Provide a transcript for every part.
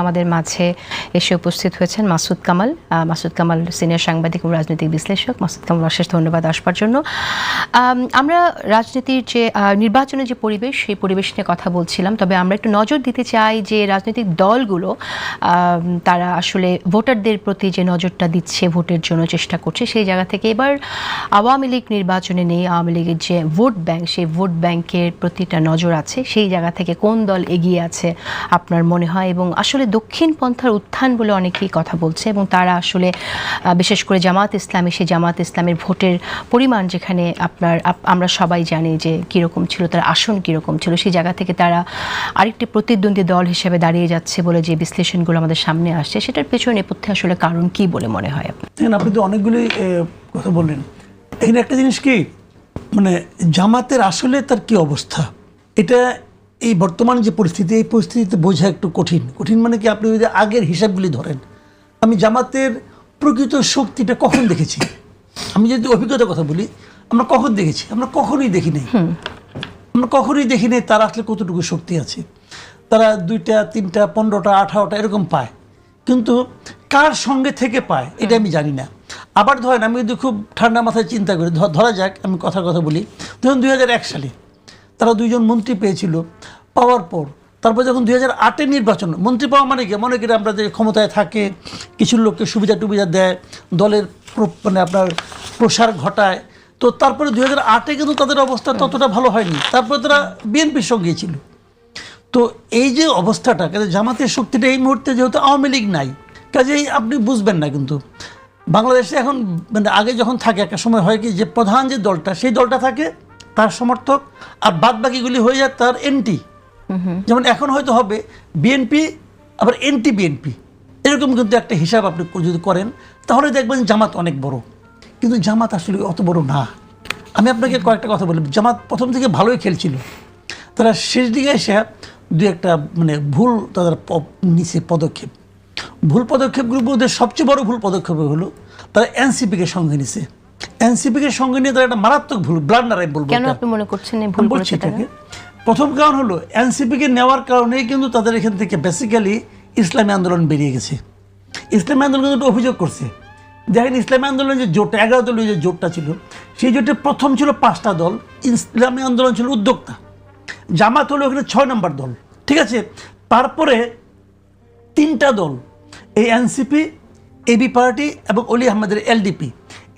আমাদের মাঝে এসে উপস্থিত হয়েছেন মাসুদ কামাল। মাসুদ কামাল সিনিয়র সাংবাদিক ও রাজনৈতিক বিশ্লেষক। মাসুদ কামাল, অশেষ ধন্যবাদ আসবার জন্য। আমরা রাজনীতির যে নির্বাচনের যে পরিবেশ, সেই পরিবেশ নিয়ে কথা বলছিলাম, তবে আমরা একটু নজর দিতে চাই যে রাজনৈতিক দলগুলো তারা আসলে ভোটারদের প্রতি যে নজরটা দিচ্ছে, ভোটের জন্য চেষ্টা করছে, সেই জায়গা থেকে এবার আওয়ামী লীগ নির্বাচনে নেই, আওয়ামী লীগের যে ভোট ব্যাংক, সেই ভোট ব্যাংকের প্রতিটা নজর আছে। সেই জায়গা থেকে কোন দল এগিয়ে আছে আপনার মনে হয়? এবং আসলে দক্ষিণ পন্থার উত্থান বলে অনেকেই কথা বলছে, এবং তারা আসলে বিশেষ করে জামাত ইসলামী, সেই জামাত ইসলামের ভোটের পরিমাণ যেখানে আমরা সবাই জানি যে কীরকম ছিল, তার আসন কীরকম ছিল, সেই জায়গা থেকে তারা আরেকটি প্রতিদ্বন্দ্বী দল হিসেবে দাঁড়িয়ে যাচ্ছে বলে যে বিশ্লেষণগুলো আমাদের সামনে আসছে, সেটার পেছনে নেপথ্যে আসলে কারণ কি বলে মনে হয় আপনার? আপনি তো অনেকগুলি কথা বললেন। এখানে একটা জিনিস কি, মানে জামাতের আসলে তার কি অবস্থা, এটা এই বর্তমান যে পরিস্থিতি, এই পরিস্থিতিতে বোঝা একটু কঠিন। মানে কি, আপনি যদি আগের হিসাবগুলি ধরেন, আমি জামাতের প্রকৃত শক্তিটা কখন দেখেছি, আমি যদি অভিজ্ঞতার কথা বলি, আমরা কখন দেখেছি? আমরা কখনোই দেখি নাই তারা আসলে কতটুকু শক্তি আছে। তারা 2টা 3টা 15টা 18টা এরকম পায়, কিন্তু কার সঙ্গে থেকে পায় এটা আমি জানি না। আবার ধরেন, আমি যদি খুব ঠান্ডা মাথায় চিন্তা করি, ধরা যাক আমি কথা বলি, ধরুন 2001 সালে তারা 2জন মন্ত্রী পেয়েছিল, পাওয়ার পর তারপর যখন 2008 নির্বাচন, মন্ত্রী পাওয়া মানে কি, মনে করি আমরা যে ক্ষমতায় থাকে কিছু লোককে সুবিধা টুবিধা দেয়, দলের মানে আপনার প্রসার ঘটায়, তো তারপরে 2008 কিন্তু তাদের অবস্থা ততটা ভালো হয়নি। তারপরে তারা বিএনপির সঙ্গে ছিল। তো এই যে অবস্থাটা, কাজে জামাতের শক্তিটা এই মুহূর্তে যেহেতু আওয়ামী লীগ নাই, কাজেই আপনি বুঝবেন না। কিন্তু বাংলাদেশে এখন মানে আগে যখন থাকে, একটা সময় হয় কি, যে প্রধান যে দলটা, সেই দলটা থাকে তার সমর্থক, আর বাদ বাকিগুলি হয়ে যায় তার এন্টি। যেমন এখন হয়তো হবে বিএনপি আবার এন্টি বিএনপি, এরকম কিন্তু একটা হিসাব আপনি যদি করেন, তাহলে দেখবেন জামাত অনেক বড়। কিন্তু জামাত আসলে অত বড় না। আমি আপনাকে কয়েকটা কথা বলি। জামাত প্রথম থেকে ভালোই খেলছিল, তারা শেষ দিকে এসে 2-1টা মানে ভুল তাদের নিচে ভুল পদক্ষেপগুলোর মধ্যে সবচেয়ে বড় ভুল পদক্ষেপ হলো তারা এনসিপিকে সঙ্গে নিছে। এনসিপিকে সঙ্গে নিয়ে তারা একটা মারাত্মক ভুল, ব্লান্ডার আমি বলবো। কেন আপনি মনে করছেন ভুল করেছে তারা? প্রথম কারণ হলো, এনসিপিকে নেওয়ার কারণেই কিন্তু তাদের এখান থেকে বেসিক্যালি ইসলামী আন্দোলন বেরিয়ে গেছে। ইসলামী আন্দোলন কিন্তু অভিযোগ করছে, দেখেন ইসলামী আন্দোলনের যে জোটটা, 11 দলীয় যে জোটটা ছিল, সেই জোটে প্রথম ছিল 5টা দল, ইসলামী আন্দোলন ছিল উদ্যোক্তা, জামাত হলো ওখানে 6 নম্বর দল, ঠিক আছে। তারপরে 3টা দল, এই এনসিপি, এবি পার্টি এবং অলি আহমেদের এলডিপি,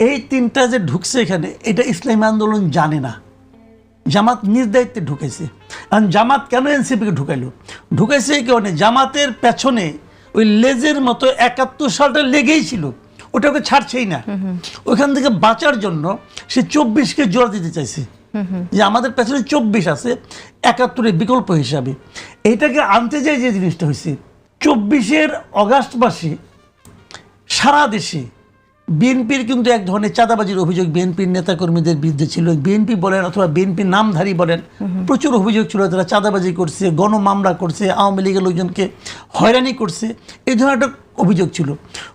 এই 3টা যে ঢুকছে এখানে, এটা ইসলামী আন্দোলন জানে না, জামাত নিজ দায়িত্বে ঢুকেছে। কারণ জামাত কেন এনসিপিকে ঢুকাইছে এই কারণে, জামাতের পেছনে ওই লেজের মতো 71 সালটা লেগেই ছিল, ওটাকে ছাড়ছেই না। ওইখান থেকে বাঁচার জন্য সে 24কে জোড়া দিতে চাইছে, যে আমাদের পেছনে 24 আছে 71-এর বিকল্প হিসাবে। এইটাকে আনতে যাই যে জিনিসটা হয়েছে, 24 অগাস্ট মাসে সারা দেশে বিএনপির কিন্তু এক ধরনের চাঁদাবাজির অভিযোগ বিএনপির নেতাকর্মীদের বিরুদ্ধে ছিল। বিএনপি বলেন অথবা বিএনপির নামধারী বলেন, প্রচুর অভিযোগ ছিল, তারা চাঁদাবাজি করছে, গণমামলা করছে, আওয়ামী লীগের লোকজনকে হয়রানি করছে, এই ধরনের একটা অভিযোগ ছিল।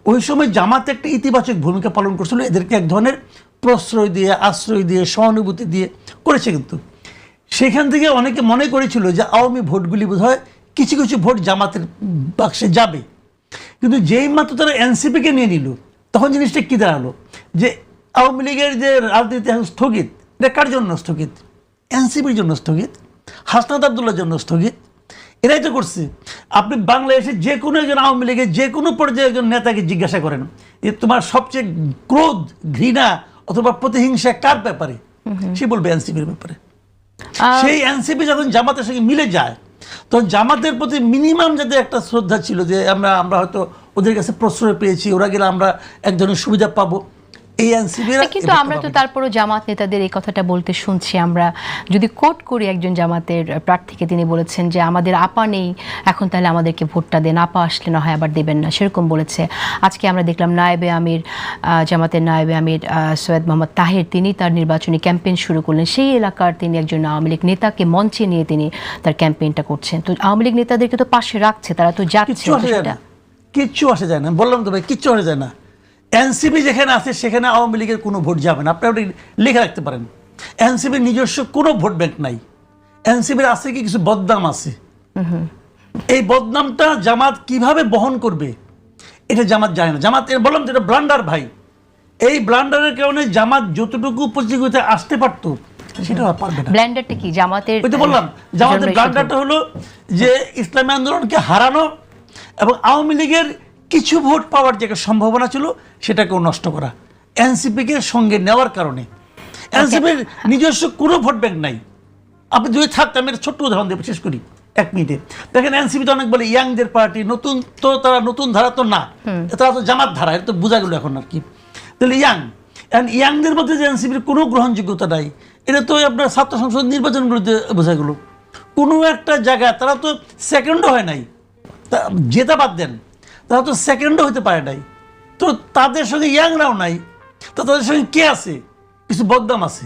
ওই সময় জামাত একটা ইতিবাচক ভূমিকা পালন করছিল, এদেরকে এক ধরনের প্রশ্রয় দিয়ে, আশ্রয় দিয়ে, সহানুভূতি দিয়ে করেছে। কিন্তু সেখান থেকে অনেকে মনে করেছিল যে আওয়ামী ভোটগুলি বোধহয় কিছু কিছু ভোট জামাতের বাক্সে যাবে। কিন্তু যেই মাত্র তারা এনসিপিকে নিয়ে নিল, তখন জিনিসটা কী দাঁড়ালো, যে আওয়ামী লীগের যে রাজনীতি এখন স্থগিত, এটা কার জন্য স্থগিত? এনসিপির জন্য স্থগিত, হাসনাত আবদুল্লাহর জন্য স্থগিত, এরাই তো করছে। আপনি বাংলাদেশে যে কোনো একজন আওয়ামী লীগের যে কোনো পর্যায়ে একজন নেতাকে জিজ্ঞাসা করেন যে তোমার সবচেয়ে ক্রোধ, ঘৃণা অথবা প্রতিহিংসা কার ব্যাপারে, সে বলবে এনসিপির ব্যাপারে। সেই এনসিপি যখন জামাতের সঙ্গে মিলে যায়, তখন জামাতের প্রতি মিনিমাম যাদের একটা শ্রদ্ধা ছিল, যে আমরা হয়তো ওদের কাছে প্রশ্রয় পেয়েছি, ওরা গেলে আমরা এক ধরনের সুবিধা পাবো, এই এনসিপিরা। কিন্তু আমরা তো তারপরও জামাত নেতাদের এই কথাটা বলতে শুনছি। আমরা যদি কোট করি একজন জামাতের প্রার্থীকে, তিনি বলেছেন যে আমাদের আপা নেই, এখন তাহলে আমাদেরকে ভোটটা দেন, আপা আসলে না হয় আবার দেবেন না, সেরকম বলেছে। আজকে আমরা দেখলাম নায়েবে আমির, জামাতের নায়েবে আমির সৈয়দ মোহাম্মদ তাহের, তিনি তার নির্বাচনী ক্যাম্পেইন শুরু করলেন। সেই এলাকার তিনি একজন আওয়ামী লীগ নেতাকে মঞ্চে নিয়ে তিনি তার ক্যাম্পেইনটা করছেন। তো আওয়ামী লীগ নেতাদেরকে তো পাশে রাখছে, তারা তো যাচ্ছে। কিচ্ছু আসে যায় না, বললাম তো ভাই, কিচ্ছু আসে যায় না। এনসিপি যেখানে আছে সেখানে আওয়ামী লীগের কোনো ভোট যাবে না, আপনি ওটা লিখে রাখতে পারেন। এনসিপির নিজস্ব কোনো ভোট ব্যাংক নাই। এনসিপির আছে কি কিছু বদনাম আছে, এই বদনামটা জামাত কিভাবে বহন করবে এটা জামাত জানে না। জামাত বললাম যেটা ব্লান্ডার ভাই, এই ব্লান্ডারের কারণে জামাত যতটুকু প্রতিযোগিতা আসতে পারতো সেটা আর পারবে না। ব্ল্যান্ডারটা কি জামাতের? ওই তো বললাম জামাতের ব্লান্ডারটা হলো যে ইসলামী আন্দোলনকে হারানো এবং আওয়ামী লীগের কিছু ভোট পাওয়ার যে একটা সম্ভাবনা ছিল সেটাকেও নষ্ট করা এনসিপিকে সঙ্গে নেওয়ার কারণে। এনসিপির নিজস্ব কোনো ভোট ব্যাংক নাই। আপনি যদি থাকতে, আমি একটা ছোট্ট উদাহরণ দিয়ে শেষ করি 1 মিনিটে। দেখেন এনসিপি তো অনেক বলে ইয়াংদের পার্টি, নতুন তো তারা নতুন ধারা তো না, তারা তো জামাত ধারা, এটা তো বোঝা গেল এখন আর কি। তাহলে ইয়াংদের মধ্যে যে এনসিপির কোনো গ্রহণযোগ্যতা নাই, এটা তো আপনার ছাত্র সংসদ নির্বাচনগুলোতে বোঝা গেল। কোনো একটা জায়গায় তারা তো সেকেন্ডও হয় নাই, জেতা বাদ দেন, তারা তো সেকেন্ডও হতে পারে নাই। তো তাদের সঙ্গে ইয়াংরাও নাই, তো তাদের সঙ্গে কে আছে? কিছু বদনাম আছে,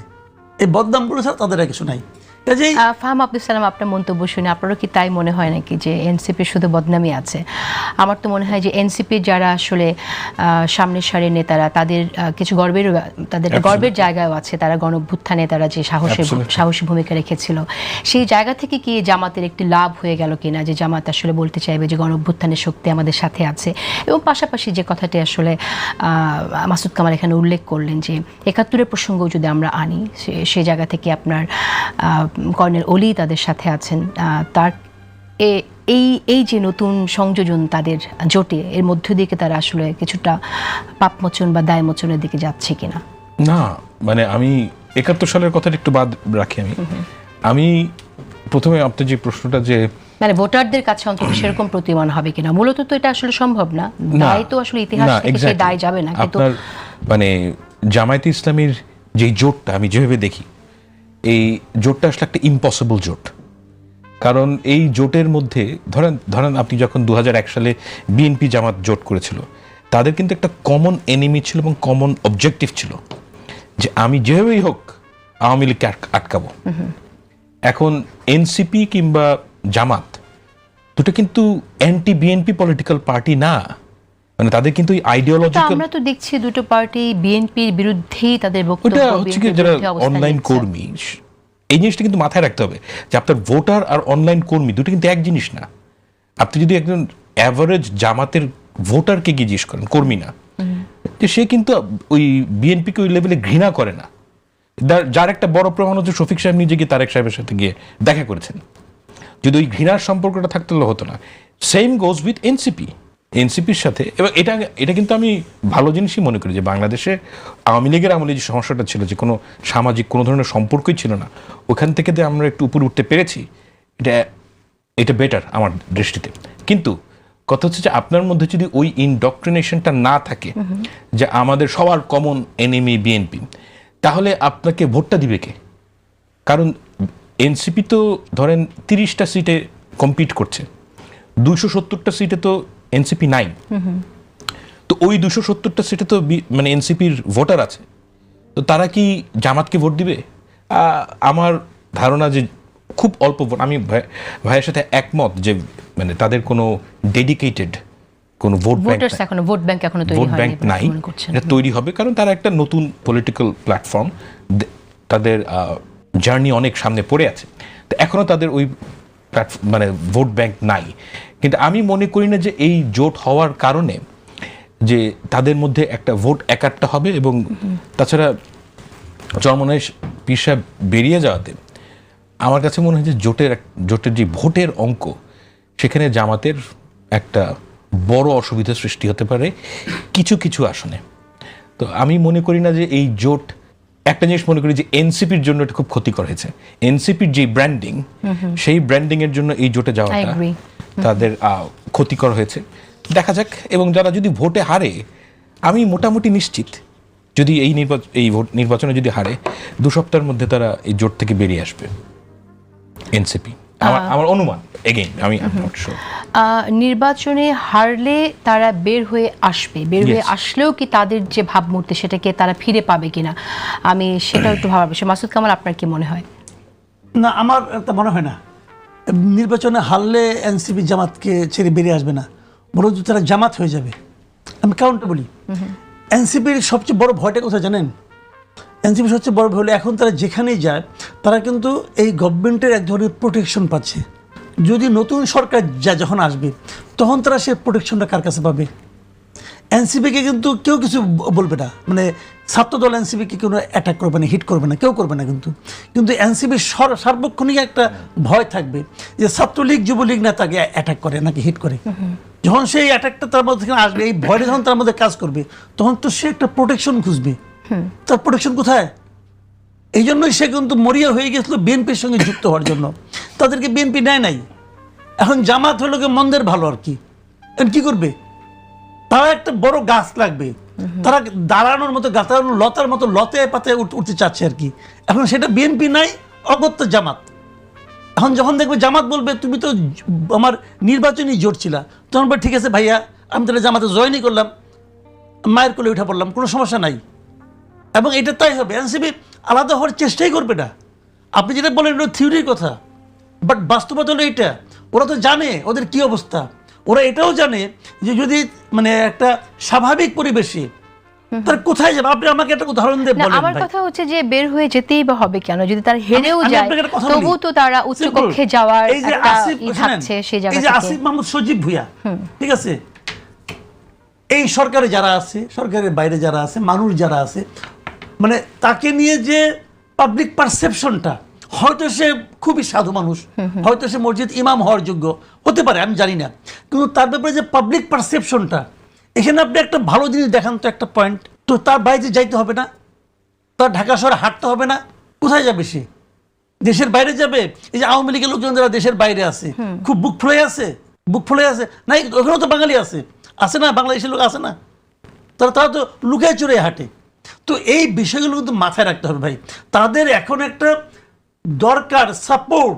এই বদনামগুলো ছাড়া তাদের আর কিছু নাই। কাজেই ফাহাম আব্দুল সালাম, আপনার মন্তব্য শুনে আপনারও কি তাই মনে হয় নাকি যে এনসিপির শুধু বদনামই আছে? আমার তো মনে হয় যে এনসিপির যারা আসলে সামনের সারির নেতারা, তাদের কিছু গর্বের জায়গাও আছে। তারা গণঅভ্যুত্থানে তারা যে সাহসী ভূমিকা রেখেছিল, সেই জায়গা থেকে কি জামাতের একটি লাভ হয়ে গেল কিনা, যে জামাত আসলে বলতে চাইবে যে গণঅভ্যুত্থানের শক্তি আমাদের সাথে আছে। এবং পাশাপাশি যে কথাটি আসলে মাসুদ কামাল এখানে উল্লেখ করলেন যে ৭১-এর প্রসঙ্গ যদি আমরা আনি, সেই জায়গা থেকে আপনার কর্নেল অলি তাদের সাথে আছেন। তার এই যে নতুন সংযোজন তাদের জোটে, এর মধ্য দিয়ে তারা আসলে কিছুটা পাপমোচন বা দায়মোচনের দিকে যাচ্ছে কিনা? না, মানে আমি ৭১ সালের কথাটা একটু বাদ রাখি। আমি প্রথমে আপনার যে প্রশ্নটা, যে মানে ভোটারদের কাছে অন্তত সেরকম প্রতিমান হবে কিনা, মূলত তো এটা আসলে সম্ভব না। দায় তো আসলে ইতিহাস থেকে সেই দায় যাবে না। কিন্তু আপনার মানে জামায়াতে ইসলামীর যে জোটটা আমি যেভাবে দেখি, এই জোটটা আসলে একটা ইম্পসিবল জোট। কারণ এই জোটের মধ্যে ধরেন আপনি যখন ২০০১ সালে বিএনপি জামাত জোট করেছিল, তাদের কিন্তু একটা কমন এনিমি ছিল এবং কমন অবজেক্টিভ ছিল যে আমি যেভাবেই হোক আওয়ামী লীগকে আটকাবো। এখন এনসিপি কিংবা জামাত দুটো কিন্তু অ্যান্টি বিএনপি পলিটিক্যাল পার্টি না, মানে তাদের কিন্তু আইডিওলজিক্যাল, আমরা তো দেখছি দুটো পার্টি বিএনপির বিরুদ্ধেই তাদের বক্তব্য। ওটা হচ্ছে কি, যারা অনলাইন কর্মী, এই জিনিসটা কিন্তু মাথায় রাখতে হবে যে আপনার ভোটার আর অনলাইন কর্মী দুটো কিন্তু এক জিনিস না। আপনি যদি একজন অ্যাভারেজ জামাতের ভোটারকে গিয়ে জিজ্ঞেস করেন, কর্মী না, যে সে কিন্তু ওই বিএনপিকে ওই লেভেলে ঘৃণা করে না। যার একটা বড় প্রমাণ হচ্ছে শফিক সাহেব নিজে গিয়ে তারেক সাহেবের সাথে গিয়ে দেখা করেছেন। যদি ওই ঘৃণার সম্পর্কটা থাকতে হতো না। সেম গোজ উইথ এনসিপির সাথে। এবং এটা কিন্তু আমি ভালো জিনিসই মনে করি যে বাংলাদেশে আওয়ামী লীগের আমলে যে সমস্যাটা ছিল, যে কোনো সামাজিক কোনো ধরনের সম্পর্কই ছিল না, ওখান থেকে আমরা একটু উপরে উঠতে পেরেছি, এটা বেটার আমার দৃষ্টিতে। কিন্তু কথা হচ্ছে যে আপনার মধ্যে যদি ওই ইনডক্ট্রিনেশনটা না থাকে যে আমাদের সবার কমন এনিমি বিএনপি, তাহলে আপনাকে ভোটটা দিবে কে? কারণ এনসিপি তো ধরেন 30টা সিটে কম্পিট করছে, 270টা সিটে তো এনসিপি নাই। তো ওই 270টা সিটে তো মানে এনসিপির ভোটার আছে, তো তারা কি জামাতকে ভোট দিবে? আমার ধারণা যে খুব অল্প ভোট। আমি ভাইয়ের সাথে একমত যে মানে তাদের কোনো ডেডিকেটেড কোনো ভোট ব্যাংক নাই। এটা তৈরি হবে কারণ তারা একটা নতুন পলিটিক্যাল প্ল্যাটফর্ম, তাদের জার্নি অনেক সামনে পড়ে আছে। তো এখনো তাদের ওই মানে ভোট ব্যাংক নাই। কিন্তু আমি মনে করি না যে এই জোট হওয়ার কারণে যে তাদের মধ্যে একটা ভোট একাট্টা হবে। এবং তাছাড়া চরমনাই পীর সাহেব বেরিয়ে যাওয়াতে আমার কাছে মনে হয় যে জোটের যে ভোটের অঙ্ক, সেখানে জামাতের একটা বড় অসুবিধার সৃষ্টি হতে পারে কিছু কিছু আসনে। তো আমি মনে করি না যে এই জোট, একটা জিনিস মনে করি যে এনসিপির জন্য এটা খুব ক্ষতিকর হয়েছে। এনসিপির যে ব্র্যান্ডিং, সেই ব্র্যান্ডিং এর জন্য এই জোটে যাওয়াটা তাদের ক্ষতিকর হয়েছে। দেখা যাক। এবং যারা যদি ভোটে হারে, আমি মোটামুটি নিশ্চিত যদি এই ভোট নির্বাচনে যদি হারে, 2 সপ্তাহের মধ্যে তারা এই জোট থেকে বেরিয়ে আসবে এনসিপি, আমার অনুমান। এগেইন আমি নট শিওর। নির্বাচনে হারলে তারা বের হয়ে আসলেও কি তাদের যে ভাবমূর্তি সেটাকে তারা ফিরে পাবে কিনা, আমি সেটাও একটু ভাবার বিষয়। মাসুদ কামাল, আপনার কি মনে হয়? না, আমার তা মনে হয় না। নির্বাচনে হারলে এনসিপি জামাতকে ছেড়ে বেরিয়ে আসবে না, বরং তারা জামাত হয়ে যাবে। আমি কারণটা বলি। এনসিপির সবচেয়ে বড় ভয়টা কোথায় জানেন? এনসিপির সবচেয়ে বড় ভয় হলো এখন তারা যেখানেই যায় তারা কিন্তু এই গভর্নমেন্টের এক ধরনের প্রোটেকশন পাচ্ছে। যদি নতুন সরকার যখন আসবে তখন তারা সে প্রোটেকশনটা কার কাছে পাবে? এনসিপিকে কিন্তু কেউ কিছু বলবে না, মানে ছাত্রদল এনসিপিকে কেউ অ্যাটাক করবে না, হিট করবে না, কেউ করবে না। কিন্তু এনসিপির সার্বক্ষণিক একটা ভয় থাকবে যে ছাত্রলীগ যুবলীগ না তাকে অ্যাটাক করে নাকি হিট করে। যখন সেই অ্যাটাকটা তার মধ্যে আসবে, এই ভয়টা যখন তার মধ্যে কাজ করবে, তখন তো সে একটা প্রোটেকশন খুঁজবে। তার প্রোটেকশন কোথায়? এই জন্যই সে কিন্তু মরিয়া হয়ে গেছিল বিএনপির সঙ্গে যুক্ত হওয়ার জন্য। তাদেরকে বিএনপি নেয় নাই। এখন জামাত হলো কি মন্দের ভালো আর কি, এখন কি করবে? তারা একটা বড় গাছ লাগবে, তারা দাঁড়ানোর মতো গাছ, লতার মতো লতে পাতে উঠতে চাচ্ছে আর কি। এখন সেটা বিএনপি নাই, অগত্য জামাত। এখন যখন দেখবে জামাত বলবে তুমি তো আমার নির্বাচনী জোট ছিলা, তখন বলবে ঠিক আছে ভাইয়া, আমি তাহলে জামাতে জয়েনই করলাম, মায়ের কোলে উঠে পড়লাম, কোনো সমস্যা নাই। এবং এটা তাই হবে, এনসিপি আলাদা হওয়ার চেষ্টাই করবে না। আপনি যেটা বলেন এটা থিওরির কথা, বাট বাস্তবতা হলো এইটা। ওরা তো জানে ওদের কি অবস্থা, ওরা এটাও জানে যে যদি মানে একটা স্বাভাবিক পরিবেশে তার কোথায় যাবে। আপনি আমাকে একটা উদাহরণ দিয়ে বলেন। আমার কথা হচ্ছে যে বের হয়ে যেতেই বা হবে কেন? যদি তার হেরেও যায় তবু তো তারা উচ্চ কক্ষে যাওয়ার একটা থাকছে সেই জায়গা থেকে। এই যে আসিফ মাহমুদ সজীব ভুঁইয়া, ঠিক আছে, এই সরকারে যারা আছে, সরকারের বাইরে যারা আছে, মানুষ যারা আছে, মানে তাকে নিয়ে যে পাবলিক পারসেপশনটা, হয়তো সে খুবই সাধু মানুষ, হয়তো সে মসজিদ ইমাম হওয়ার যোগ্য হতে পারে, আমি জানি না, কিন্তু তার ব্যাপারে যে পাবলিক পারসেপশনটা, এখানে আপনি একটা ভালো জিনিস দেখান তো, একটা পয়েন্ট তো, তার বাইরে যাইতে হবে না, তার ঢাকা শহরে হাঁটতে হবে না, কোথায় যাবে সে? দেশের বাইরে যাবে? এই যে আওয়ামী লীগের লোকজন যারা দেশের বাইরে আছে, খুব বুক ফুলে আছে, বুক ফুলে আছে না, ওখানেও তো বাঙালি আছে না, বাংলাদেশের লোক আছে না, তারা তো লুকায় চুরে হাঁটে। তো এই বিষয়গুলো কিন্তু মাথায় রাখতে হবে ভাই। তাদের এখন একটা দরকার সাপোর্ট,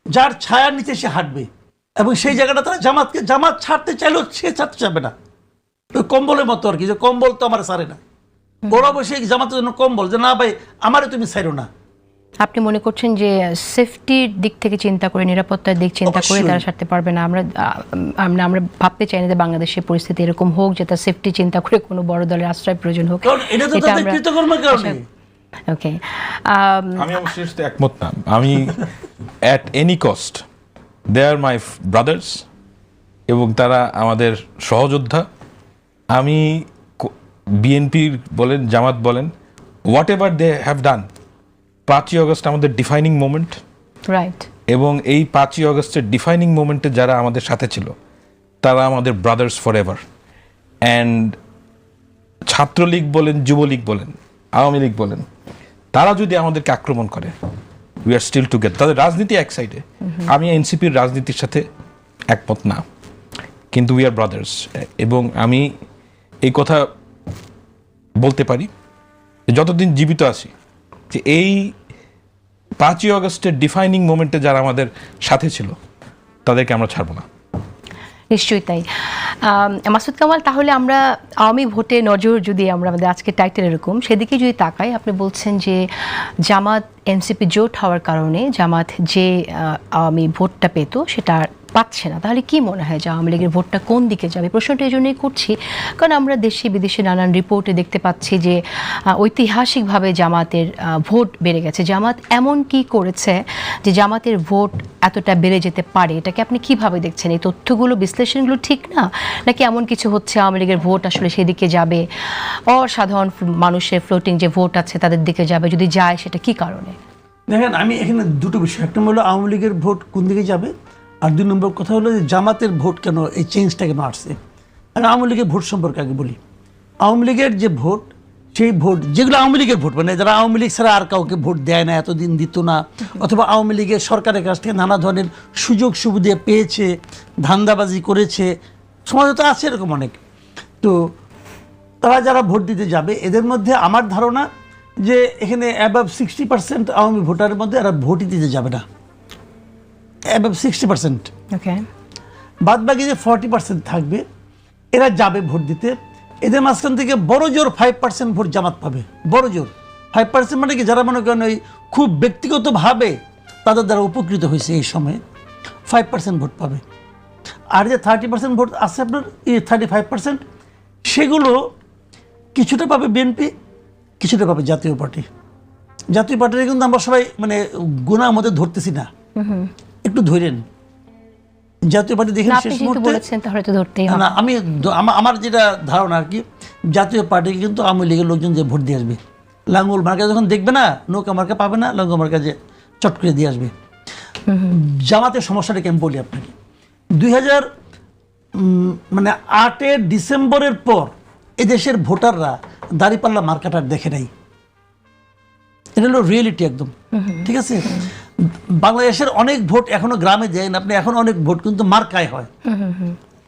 যার ছায়ার নিচে সে হাঁটবে, এবং সেই জায়গাটা তারা জামাত ছাড়তে চাইলেও সে ছাড়তে চাবে না। কম্বলের মতো আর কি, যে কম্বল তো আমার সারে না, ওরা অবশ্যই জামাতের জন্য কম্বল, যে না ভাই আমারে তুমি ছাড়ো না। আপনি মনে করছেন যে সেফটির দিক থেকে চিন্তা করে, নিরাপত্তার দিক চিন্তা করে তারা ছাড়তে পারবে না? আমরা ভাবতে চাই না যে বাংলাদেশের পরিস্থিতি এরকম হোক যে তার সেফটি চিন্তা করে কোনো বড় দলের আশ্রয় প্রয়োজন হোক। এটা তো তাদের কৃতকর্মের কারণে। ওকে, আমি অবশ্যই একমত না। আমি at any cost they are my brothers, এবং তারা আমাদের সহযোদ্ধা। আমি বিএনপির বলেন, জামাত বলেন, whatever they have done, 5ই আগস্ট আমাদের ডিফাইনিং মোমেন্ট, রাইট। এবং এই 5ই আগস্টের ডিফাইনিং মোমেন্টে যারা আমাদের সাথে ছিল তারা আমাদের brothers for ever. And Chhatra League বলেন, যুবলীগ বলেন, আওয়ামী লীগ বলেন, তারা যদি আমাদেরকে আক্রমণ করে, উই আর স্টিল টুগেদার। তাদের রাজনীতি এক সাইডে, আমি এনসিপির রাজনীতির সাথে একমত না, কিন্তু উই আর ব্রাদার্স। এবং আমি এই কথা বলতে পারি যে যতদিন জীবিত আছি, যে এই 5ই আগস্টের ডিফাইনিং মোমেন্টে যারা আমাদের সাথে ছিল তাদেরকে আমরা ছাড়বো না। নিশ্চয়ই তাই। মাসুদ কামাল, তাহলে আমরা আওয়ামী ভোটে নজর যদি আমরা আমাদের আজকে টাইটেল এরকম সেদিকে যদি তাকাই, আপনি বলছেন যে জামাত এনসিপি জোট হওয়ার কারণে জামাত যে আওয়ামী ভোটটা পেত সেটা পাচ্ছে না। তাহলে কি মনে হয় যে আওয়ামী লীগের ভোটটা কোন দিকে যাবে? প্রশ্নটা এই জন্যই করছি কারণ আমরা দেশে বিদেশে নানান রিপোর্টে দেখতে পাচ্ছি যে ঐতিহাসিকভাবে জামাতের ভোট বেড়ে গেছে। জামাত এমন কি করেছে যে জামাতের ভোট এতটা বেড়ে যেতে পারে? এটাকে আপনি কিভাবে দেখছেন? এই তথ্যগুলো, বিশ্লেষণগুলো ঠিক না, নাকি এমন কিছু হচ্ছে আওয়ামী লীগের ভোট আসলে সেদিকে যাবে, অসাধারণ মানুষের ফ্লোটিং যে ভোট আছে তাদের দিকে যাবে? যদি যায় সেটা কি কারণে? দেখেন, আমি এখানে দুটো বিষয়, একটা হলো আওয়ামী লীগের ভোট কোন দিকে যাবে, আর 2 নম্বর কথা হলো যে জামাতের ভোট কেন, এই চেঞ্জটা কেন আসছে। আমি আওয়ামী লীগের ভোট সম্পর্কে আগে বলি। আওয়ামী লীগের যে ভোট, সেই ভোট যেগুলো আওয়ামী লীগের ভোট, মানে যারা আওয়ামী লীগ ছাড়া আর কাউকে ভোট দেয় না, এতদিন দিত না, অথবা আওয়ামী লীগের সরকারের কাছ থেকে নানা ধরনের সুযোগ সুবিধা পেয়েছে, ধান্দাবাজি করেছে, সমাজে তো আছে এরকম অনেক। তো তারা যারা ভোট দিতে যাবে, এদের মধ্যে আমার ধারণা যে এখানে অ্যাবাভ 60% আওয়ামী ভোটারের মধ্যে এরা ভোটই দিতে যাবে না, অ্যাবাভ 60%। ওকে, বাদ বাকি যে 40% থাকবে এরা যাবে ভোট দিতে। এদের মাঝখান থেকে বড় জোর 5% ভোট জামাত পাবে, বড় জোর 5%, মানে কি যারা মনে করেন ওই খুব ব্যক্তিগতভাবে তাদের দ্বারা উপকৃত হয়েছে এই সময়ে 5% ভোট পাবে। আর যে 30% ভোট আছে আপনার, 35%, সেগুলো কিছুটা পাবে বিএনপি, কিছুটা পাবে জাতীয় পার্টি। জাতীয় পার্টির কিন্তু আমরা সবাই মানে গুণার মধ্যে ধরতেছি না, একটু ধরেন। জাতীয় পার্টি দেখেন না, আপনি শেষ যেহেতু মুহূর্তে বলেছেন তাহলে তো ধরতেই হবে। না, আমি আমার যেটা ধারণা আর কি, জাতীয় পার্টিকে কিন্তু আওয়ামী লীগের লোকজন যে ভোট দিয়ে আসবে, লাঙ্গল মার্কা যখন দেখবে না, নৌকা মার্কা পাবে না, লাঙ্গল মার্কা যে চট করে দিয়ে আসবে। জামাতের সমস্যাটা কি আমি বলি আপনাকে, 8 ডিসেম্বরের পর এদেশের ভোটাররা দাঁড়িপাল্লা মার্কাটা দেখে নাই। এটা হলো রিয়েলিটি একদম, ঠিক আছে। বাংলাদেশের অনেক ভোট এখনো গ্রামে যায় না, আপনি এখন অনেক ভোট কিন্তু মার্কায় হয়।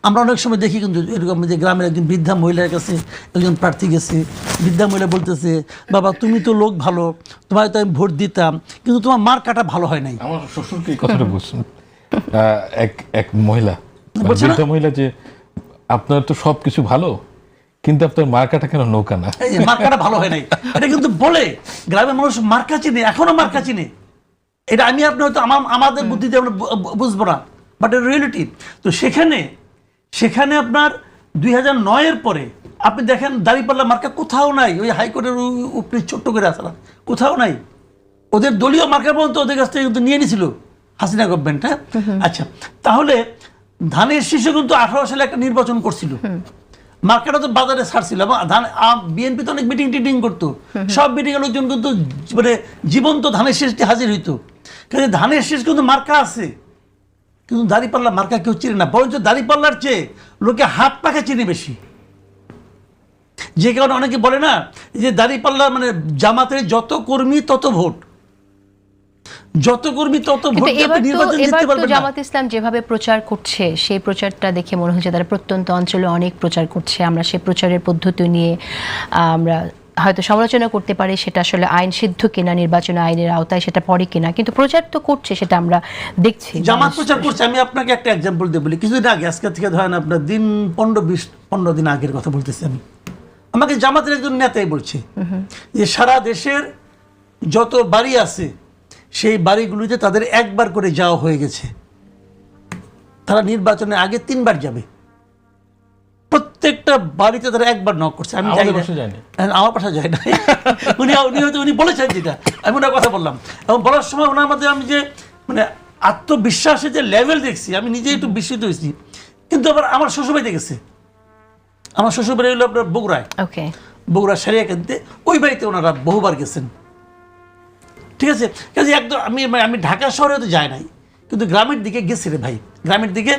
আমরা অনেক সময় দেখি কিন্তু এরকম যে গ্রামের একজন বৃদ্ধা মহিলার কাছে একজন প্রার্থী গেছে, বৃদ্ধা মহিলা বলতেছে, বাবা তুমি তো লোক ভালো, তোমায় তো আমি ভোট দিতাম, কিন্তু তোমার মার্কাটা ভালো হয় নাই। আমার শ্বশুরকে এই কথাটা বলছেন এক মহিলা, বলছে না? বৃদ্ধা মহিলা, যে আপনার তো সবকিছু ভালো, কিন্তু আপনার মার্কাটা কেন নৌকা না? এই যে মার্কাটা ভালো হয় নাই, এটা কিন্তু বলে গ্রামের মানুষ মার্কা চিনে, এখনো মার্কা চিনে। এটা আমি আপনি হয়তো আমাদের বুদ্ধিতে আমরা বুঝবো না, বাট এটা রিয়েলিটি। তো সেখানে আপনার 2009-এর পরে আপনি দেখেন দাঁড়িপাল্লা মার্কা কোথাও নাই, ওই হাইকোর্টের উপরে ছোট্ট করে আসা কোথাও নাই। ওদের দলীয় মার্কা পর্যন্ত ওদের কাছ থেকে কিন্তু নিয়ে নিয়েছিল হাসিনা গভর্নমেন্ট। হ্যাঁ, আচ্ছা, তাহলে ধানের শীষে কিন্তু 18 সালে একটা নির্বাচন করছিল, মার্কাটা তো বাজারে ছাড়ছিল, এবং বিএনপি তো অনেক মিটিং টিটিং করতো, সব মিটিং এর লোকজন কিন্তু মানে জীবন্ত ধানের শীষটি হাজির হইতো। কাজে ধানের শীষ কিন্তু মার্কা আছে, কিন্তু দাঁড়িপাল্লা মার্কা কেউ চিনে না, বরঞ্চ দাঁড়িপাল্লার চেয়ে লোকে হাত পাখা চিনে বেশি। যে কারণে অনেকে বলে না যে দাঁড়িপাল্লা মানে জামাতের যত কর্মী তত ভোট, যত কর্মী তত ভোট, নির্বাচন জিততে পারবে না। জামাত ইসলাম যেভাবে প্রচার করছে, সেই প্রচারটা দেখে মনে হচ্ছে তারা প্রত্যন্ত অঞ্চলে অনেক প্রচার করছে। আমরা সেই প্রচারের পদ্ধতি নিয়ে আমরা হয়তো সমালোচনা করতে পারি, সেটা আসলে আইন সিদ্ধ কিনা, নির্বাচন আইনের আওতায় সেটা পড়ে কিনা, কিন্তু প্রচার তো করছে, সেটা আমরা দেখছি। জামাত প্রচার করছে। আমি আপনাকে একটা এক্সাম্পল দিয়ে বলি, কিছুদিন আগে, আজকে থেকে ধরেন আপনার দিন 15 দিন আগের কথা বলতেছি আমি, আমাকে জামাতের একজন নেতাই বলছে যে সারা দেশের যত বাড়ি আছে সেই বাড়িগুলিতে তাদের একবার করে যাওয়া হয়ে গেছে, তারা নির্বাচনের আগে 3 বার যাবে, প্রত্যেকটা বাড়িতে তারা একবার নক করছে। আমি যাই না, আমার পাশে যায় না, উনি বলেছেন যেটা, আমি ওনার কথা বললাম, এবং বলার সময় ওনার মধ্যে আমি যে মানে আত্মবিশ্বাসের যে লেভেল দেখছি, আমি নিজে একটু বিস্মিত হয়েছি। কিন্তু আবার আমার শ্বশুরবাড়িতে গেছে, আমার শ্বশুরবাড়ি হলো আপনার বগুড়ায়, বগুড়া সারিয়া কেন্দ্রে, ওই বাড়িতে ওনারা বহুবার গেছেন, ঠিক আছে। কাজে একদম আমি ঢাকা শহরে তো যাই নাই, কিন্তু গ্রামের দিকে গেছে রে ভাই, গ্রামের দিকে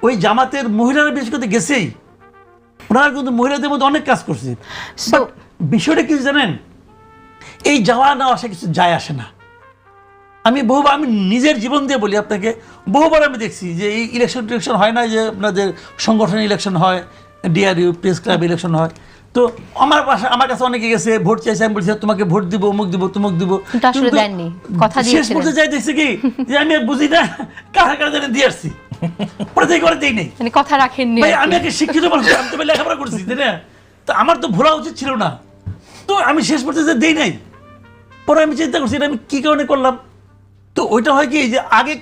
ওই জামাতের মহিলারা বিশেষ করে গেছেই, ওনারা কিন্তু মহিলাদের মধ্যে অনেক কাজ করছে। বিষয়টা কিছু জানেন, এই যাওয়া না আসা কিছু যায় আসে না। আমি বহুবার, আমি নিজের জীবন দিয়ে বলি আপনাকে, বহুবার আমি দেখছি যে এই ইলেকশন হয় না, যে আপনাদের সংগঠনের ইলেকশন হয়, ডিআরইউ প্রেস ক্লাব ইলেকশন হয়, তো আমার কাছে অনেকে গেছে, ভোট চাইছে, আমি বলছি তোমাকে ভোট দিব, অমুক দিব, তমুক দিব, শেষ পর্যন্ত যাই দেখছি কি যে আমি বুঝি না কারা কারা জানি দিয়ে আসছি, পরে থেকে করে দিই নেই, কথা রাখেননি। আমি একটা শিক্ষিত মানুষ, আমি তো লেখাপড়া করছি, তাই না? তো আমার তো ভোলা উচিত ছিল না, তো আমি শেষ পর্যন্ত দিই নাই। পরে আমি চিন্তা করছি এটা আমি কি কারণে করলাম। তো ওইটা হয় কি যে আগে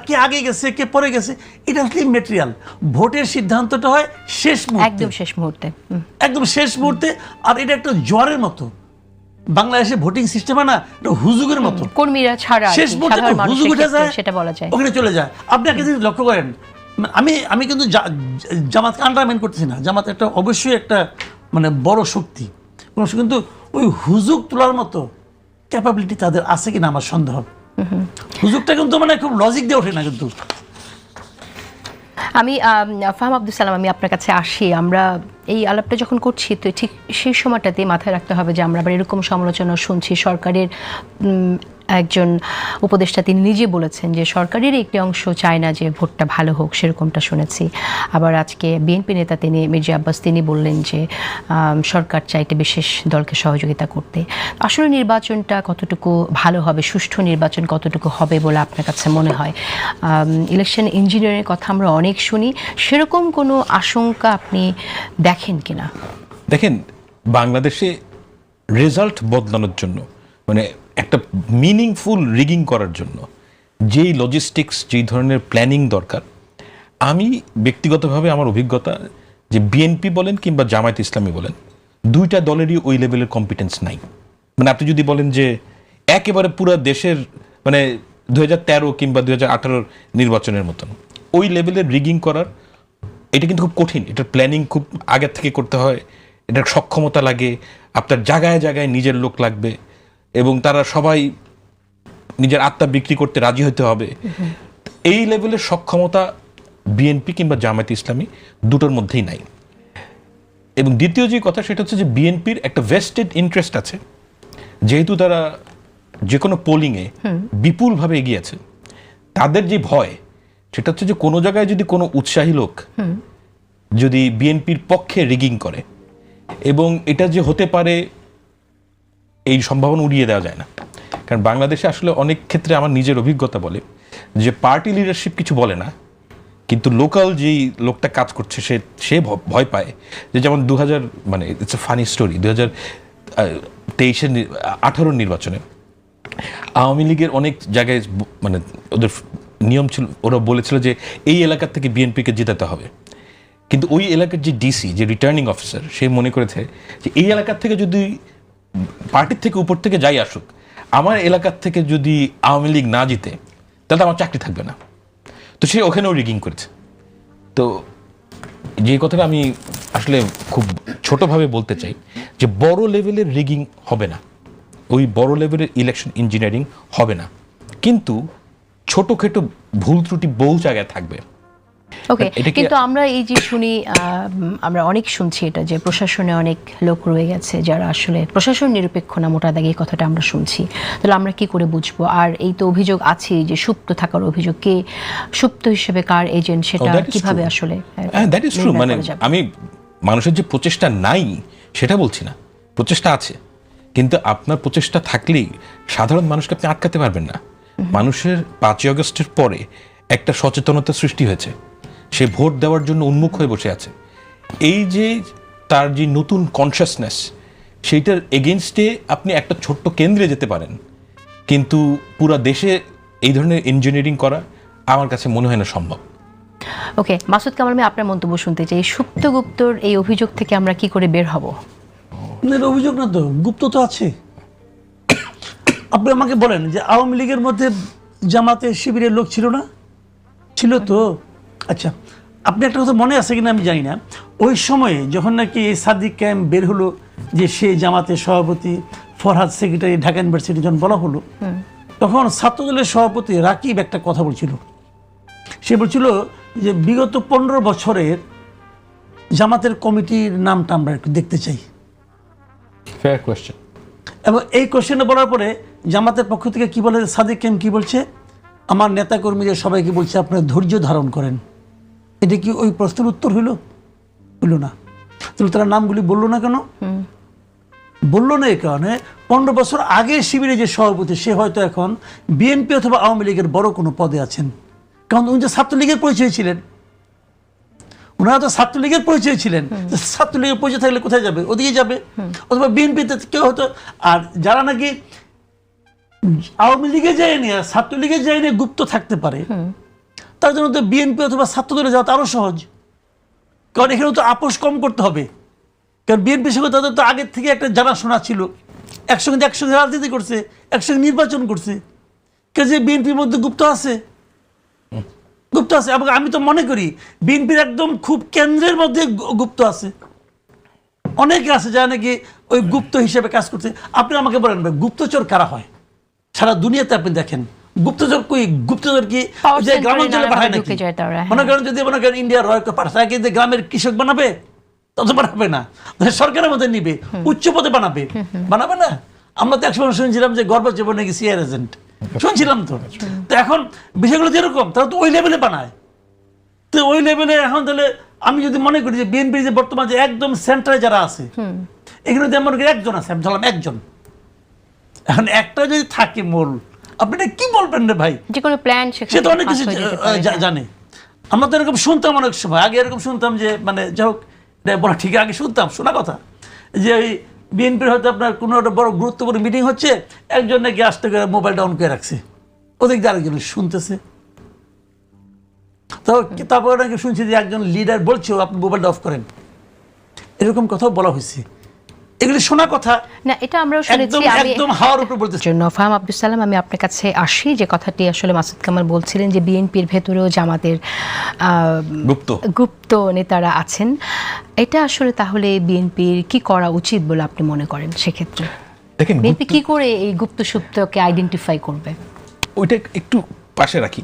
কে আগে গেছে, কে পরে গেছে, এটা হচ্ছে ম্যাটেরিয়াল। ভোটের সিদ্ধান্তটা হয় শেষ মুহূর্তে, একদম শেষ মুহূর্তে। আর এটা একটা জ্বরের মতো, বাংলাদেশে ভোটিং সিস্টেম না, এটা হুজুগের মতো, কর্মীরা ছাড়া শেষ মুহূর্তে হুজুগ উঠে যায়, সেটা বলা যায়, ওখানে চলে যায়। আপনি একটা জিনিস লক্ষ্য করেন, আমি কিন্তু জামাতকে আন্ডারমাইন করতেছি না, জামাত একটা অবশ্যই একটা মানে বড় শক্তি, কিন্তু ওই হুজুগ তোলার মতো ক্যাপাবিলিটি তাদের আছে কিনা আমার সন্দেহ। হুজুগটা কিন্তু মানে খুব লজিক দিয়ে ওঠে না। কিন্তু আমি ফাহাম আব্দুল সালাম, আমি আপনার কাছে আসি। আমরা এই আলাপটা যখন করছি, তো ঠিক সেই সময়টাতে মাথায় রাখতে হবে যে আমরা আবার এরকম সমালোচনা শুনছি। সরকারের একজন উপদেষ্টা তিনি নিজে বলেছেন যে সরকারের একটি অংশ চায় না যে ভোটটা ভালো হোক, সেরকমটা শুনেছি। আবার আজকে বিএনপি নেতা তিনি মির্জা আব্বাস তিনি বললেন যে সরকার চাইতে বিশেষ দলকে সহযোগিতা করতে। আসলে নির্বাচনটা কতটুকু ভালো হবে, সুষ্ঠু নির্বাচন কতটুকু হবে বলে আপনার কাছে মনে হয়? ইলেকশন ইঞ্জিনিয়ারের কথা আমরা অনেক শুনি, সেরকম কোনো আশঙ্কা আপনি দেখেন কিনা? দেখেন, বাংলাদেশে রেজাল্ট বদলানোর জন্য, মানে একটা মিনিংফুল রিগিং করার জন্য যেই লজিস্টিক্স, যেই ধরনের প্ল্যানিং দরকার, আমি ব্যক্তিগতভাবে আমার অভিজ্ঞতা যে বিএনপি বলেন কিংবা জামায়াত ইসলামী বলেন, দুইটা দলেরই ওই লেভেলের কম্পিটেন্স নাই। মানে আপনি যদি বলেন যে একেবারে পুরো দেশের মানে 2013 কিংবা 2018 নির্বাচনের মতন ওই লেভেলের রিগিং করার এটা কিন্তু খুব কঠিন। এটার প্ল্যানিং খুব আগের থেকে করতে হয়, এটার সক্ষমতা লাগে, আপনার জায়গায় জায়গায় নিজের লোক লাগবে এবং তারা সবাই নিজের আত্মা বিক্রি করতে রাজি হতে হবে। এই লেভেলের সক্ষমতা বিএনপি কিংবা জামায়াতে ইসলামী দুটোর মধ্যেই নাই। এবং দ্বিতীয় যে কথা সেটা হচ্ছে যে বিএনপির একটা ভেস্টেড ইন্টারেস্ট আছে, যেহেতু তারা যে কোনো পোলিংয়ে বিপুলভাবে এগিয়েছে, তাদের যে ভয় সেটা হচ্ছে যে কোনো জায়গায় যদি কোনো উৎসাহী লোক যদি বিএনপির পক্ষে রিগিং করে, এবং এটা যে হতে পারে এই সম্ভাবনা উড়িয়ে দেওয়া যায় না। কারণ বাংলাদেশে আসলে অনেক ক্ষেত্রে আমার নিজের অভিজ্ঞতা বলে যে পার্টি লিডারশিপ কিছু বলে না, কিন্তু লোকাল যেই লোকটা কাজ করছে সে ভয় পায়। যে যেমন 2000 মানে ইটস এ ফানি স্টোরি, 2018 নির্বাচনে আওয়ামী লীগের অনেক জায়গায় মানে ওদের নিয়ম ছিল, ওরা বলেছিল যে এই এলাকা থেকে বিএনপিকে জেতাতে হবে, কিন্তু ওই এলাকার যে ডিসি, যে রিটার্নিং অফিসার, সে মনে করেছে যে এই এলাকার থেকে যদি পার্টির থেকে উপর থেকে যাই আসুক, আমার এলাকার থেকে যদি আওয়ামী লীগ না জিতে তাহলে আমার চাকরি থাকবে না। তো সে ওখানেও রিগিং করেছে। তো যে কথাটা আমি আসলে খুব ছোটভাবে বলতে চাই যে বড় লেভেলের রিগিং হবে না, ওই বড় লেভেলের ইলেকশন ইঞ্জিনিয়ারিং হবে না, কিন্তু ছোটখাটো ভুল ত্রুটি বহু জায়গায় থাকবে। ওকে, কিন্তু আমরা এই যে শুনি, আমরা অনেক শুনছি এটা যে প্রশাসনে অনেক লোক রয়ে গেছে যারা আসলে প্রশাসন নিরপেক্ষ না, মোটা দাগে এই কথাটা আমরা শুনছি। তাহলে আমরা কি করে বুঝবো? আর এই তো অভিযোগ আছে যে সুপ্ত থাকার অভিযোগ, কে সুপ্ত হিসেবে কার এজেন্ট, সেটা কিভাবে আসলে দ্যাট ইজ ট্রু। মানে আমি মানুষের যে প্রচেষ্টা নাই সেটা বলছি না, প্রচেষ্টা আছে, কিন্তু আপনার প্রচেষ্টা থাকলেই সাধারণ মানুষকে আপনি আটকাতে পারবেন না। মানুষের 5ই আগস্টের পরে একটা সচেতনতা সৃষ্টি হয়েছে, সে ভোট দেওয়ার জন্য উন্মুখ হয়ে বসে আছে। এই যে তার যে নতুন কনসিয়াসনেস, সেইটার এগেনস্টে আপনি একটা ছোট্ট কেন্দ্রে যেতে পারেন, কিন্তু পুরো দেশে এই ধরনের ইঞ্জিনিয়ারিং করা আমার কাছে মনে হয় না সম্ভব। ওকে, মাসুদ কামাল, আমি আপনার মন্তব্য শুনতে চাই। সুপ্ত গুপ্তর এই অভিযোগ থেকে আমরা কি করে বের হব? অভিযোগ না তো, গুপ্ত তো আছে। আপনি আমাকে বলেন যে আওয়ামী লীগের মধ্যে জামাতে শিবিরের লোক ছিল না? ছিল তো। আচ্ছা, আপনি একটা কথা মনে আছে কিনা আমি জানি না, ওই সময়ে যখন নাকি সাদিক ক্যাম্প বের হলো যে সে জামাতের সভাপতি, ফরহাদ সেক্রেটারি ঢাকা ইউনিভার্সিটি যখন বলা হলো, তখন ছাত্রদলের সভাপতি রাকিব একটা কথা বলছিল। সে বলছিল যে বিগত 15 বছরের জামাতের কমিটির নামটা আমরা একটু দেখতে চাই। Fair question. এবং এই কোশ্চেনটা বলার পরে জামাতের পক্ষ থেকে কি বলে, সাদিক ক্যাম্প কি বলছে, আমার নেতাকর্মীদের সবাইকে বলছে আপনারা ধৈর্য ধারণ করেন। এটা কি ওই প্রশ্নের উত্তর হইল? হইল না। তাহলে তারা নামগুলি বললো না কেন? বললো না এই কারণে 15 বছর আগে শিবিরে যে সভাপতি, সে হয়তো এখন বিএনপি অথবা আওয়ামী লীগের বড় কোনো পদে আছেন। কারণ উনি তো ছাত্রলীগের পরিচয় ছিলেন, ওনারা তো ছাত্রলীগের পরিচয় ছিলেন। ছাত্রলীগের পরিচয় থাকলে কোথায় যাবে? ওদিকে যাবে, অথবা বিএনপিতে কেউ হতো। আর যারা নাকি আওয়ামী লীগে যায়নি আর ছাত্রলীগে যায়নি গুপ্ত থাকতে পারে, তার জন্য তো বিএনপি অথবা ছাত্রদলে যাওয়া আরো সহজ। কারণ এখানে তো আপোষ কম করতে হবে, কারণ বিএনপির সঙ্গে তাদের তো আগের থেকে একটা জানাশোনা ছিল, একসঙ্গে রাজনীতি করছে, একসঙ্গে নির্বাচন করছে। কাজে বিএনপির মধ্যে গুপ্ত আছে, গুপ্ত আছে। এবং আমি তো মনে করি বিএনপির একদম খুব কেন্দ্রের মধ্যে গুপ্ত আছে, অনেকে আছে যারা নাকি ওই গুপ্ত হিসেবে কাজ করছে। আপনি আমাকে বলেন ভাই, গুপ্তচর কারা হয় সারা দুনিয়াতে? আপনি দেখেন গুপ্তচর কই? গুপ্তচর কি যে গ্রামাঞ্চলে পাঠায় নাকি? মনে করেন যদি মনে করেন ইন্ডিয়ার রয়কে পাঠায়, কিন্তু গ্রামের কৃষক বানাবে? তত বানাবে না, সরকারের মধ্যে নিবে, উচ্চ পদে বানাবে না। আমরা তো একসময় শুনছিলাম যে গর্ভজীবন নাকি সিআর এজেন্ট, শুনছিলাম তো। তো এখন বিষয়গুলো যেরকম, তারা তো ওই লেভেলে বানায়। তো ওই লেভেলে এখন তাহলে আমি যদি মনে করি যে বিএনপি যে বর্তমান যে একদম সেন্টারে যারা আছে, এখানে যেমন একজন আছে, আমি ধরলাম একজন, এখন একটা যদি থাকে মূল, আপনি কি বলবেন রে ভাই? যে কোনো প্ল্যান সে তো অনেক কিছু জানে। আমরা তো এরকম শুনতাম অনেক সময় আগে, এরকম শুনতাম যে মানে যাই হোক বলা ঠিক, আগে শুনতাম শোনা কথা যে ওই বিএনপির হয়তো আপনার কোনো একটা বড় গুরুত্বপূর্ণ মিটিং হচ্ছে, একজন নাকি আসতে করে মোবাইল ডাউন করে রাখছে, ওদিক দিয়ে আরেকজন শুনতেছে। তো তারপরে নাকি শুনছি যে একজন লিডার বলছে আপনি মোবাইলটা অফ করেন, এরকম কথাও বলা হয়েছে। এগুলি শোনা কথা, না, এটা আমরাও শুনেছি। একদম একদম হাওয়ার উপর বলতেছে। জন্য ফাহাম আব্দুল সালাম, আমি আপনার কাছে আসি, যে কথাটি আসলে মাসুদ কামাল বলছিলেন যে বিএনপির ভেতরেও জামাতের গুপ্ত নেতারা আছেন, এটা আসলে তাহলে বিএনপির কি করা উচিত বলে আপনি মনে করেন? সেক্ষেত্রে দেখেন বিএনপি কি করে এই গুপ্ত সুপ্তকে আইডেন্টিফাই করবে? ওইটা একটু পাশে রাখি।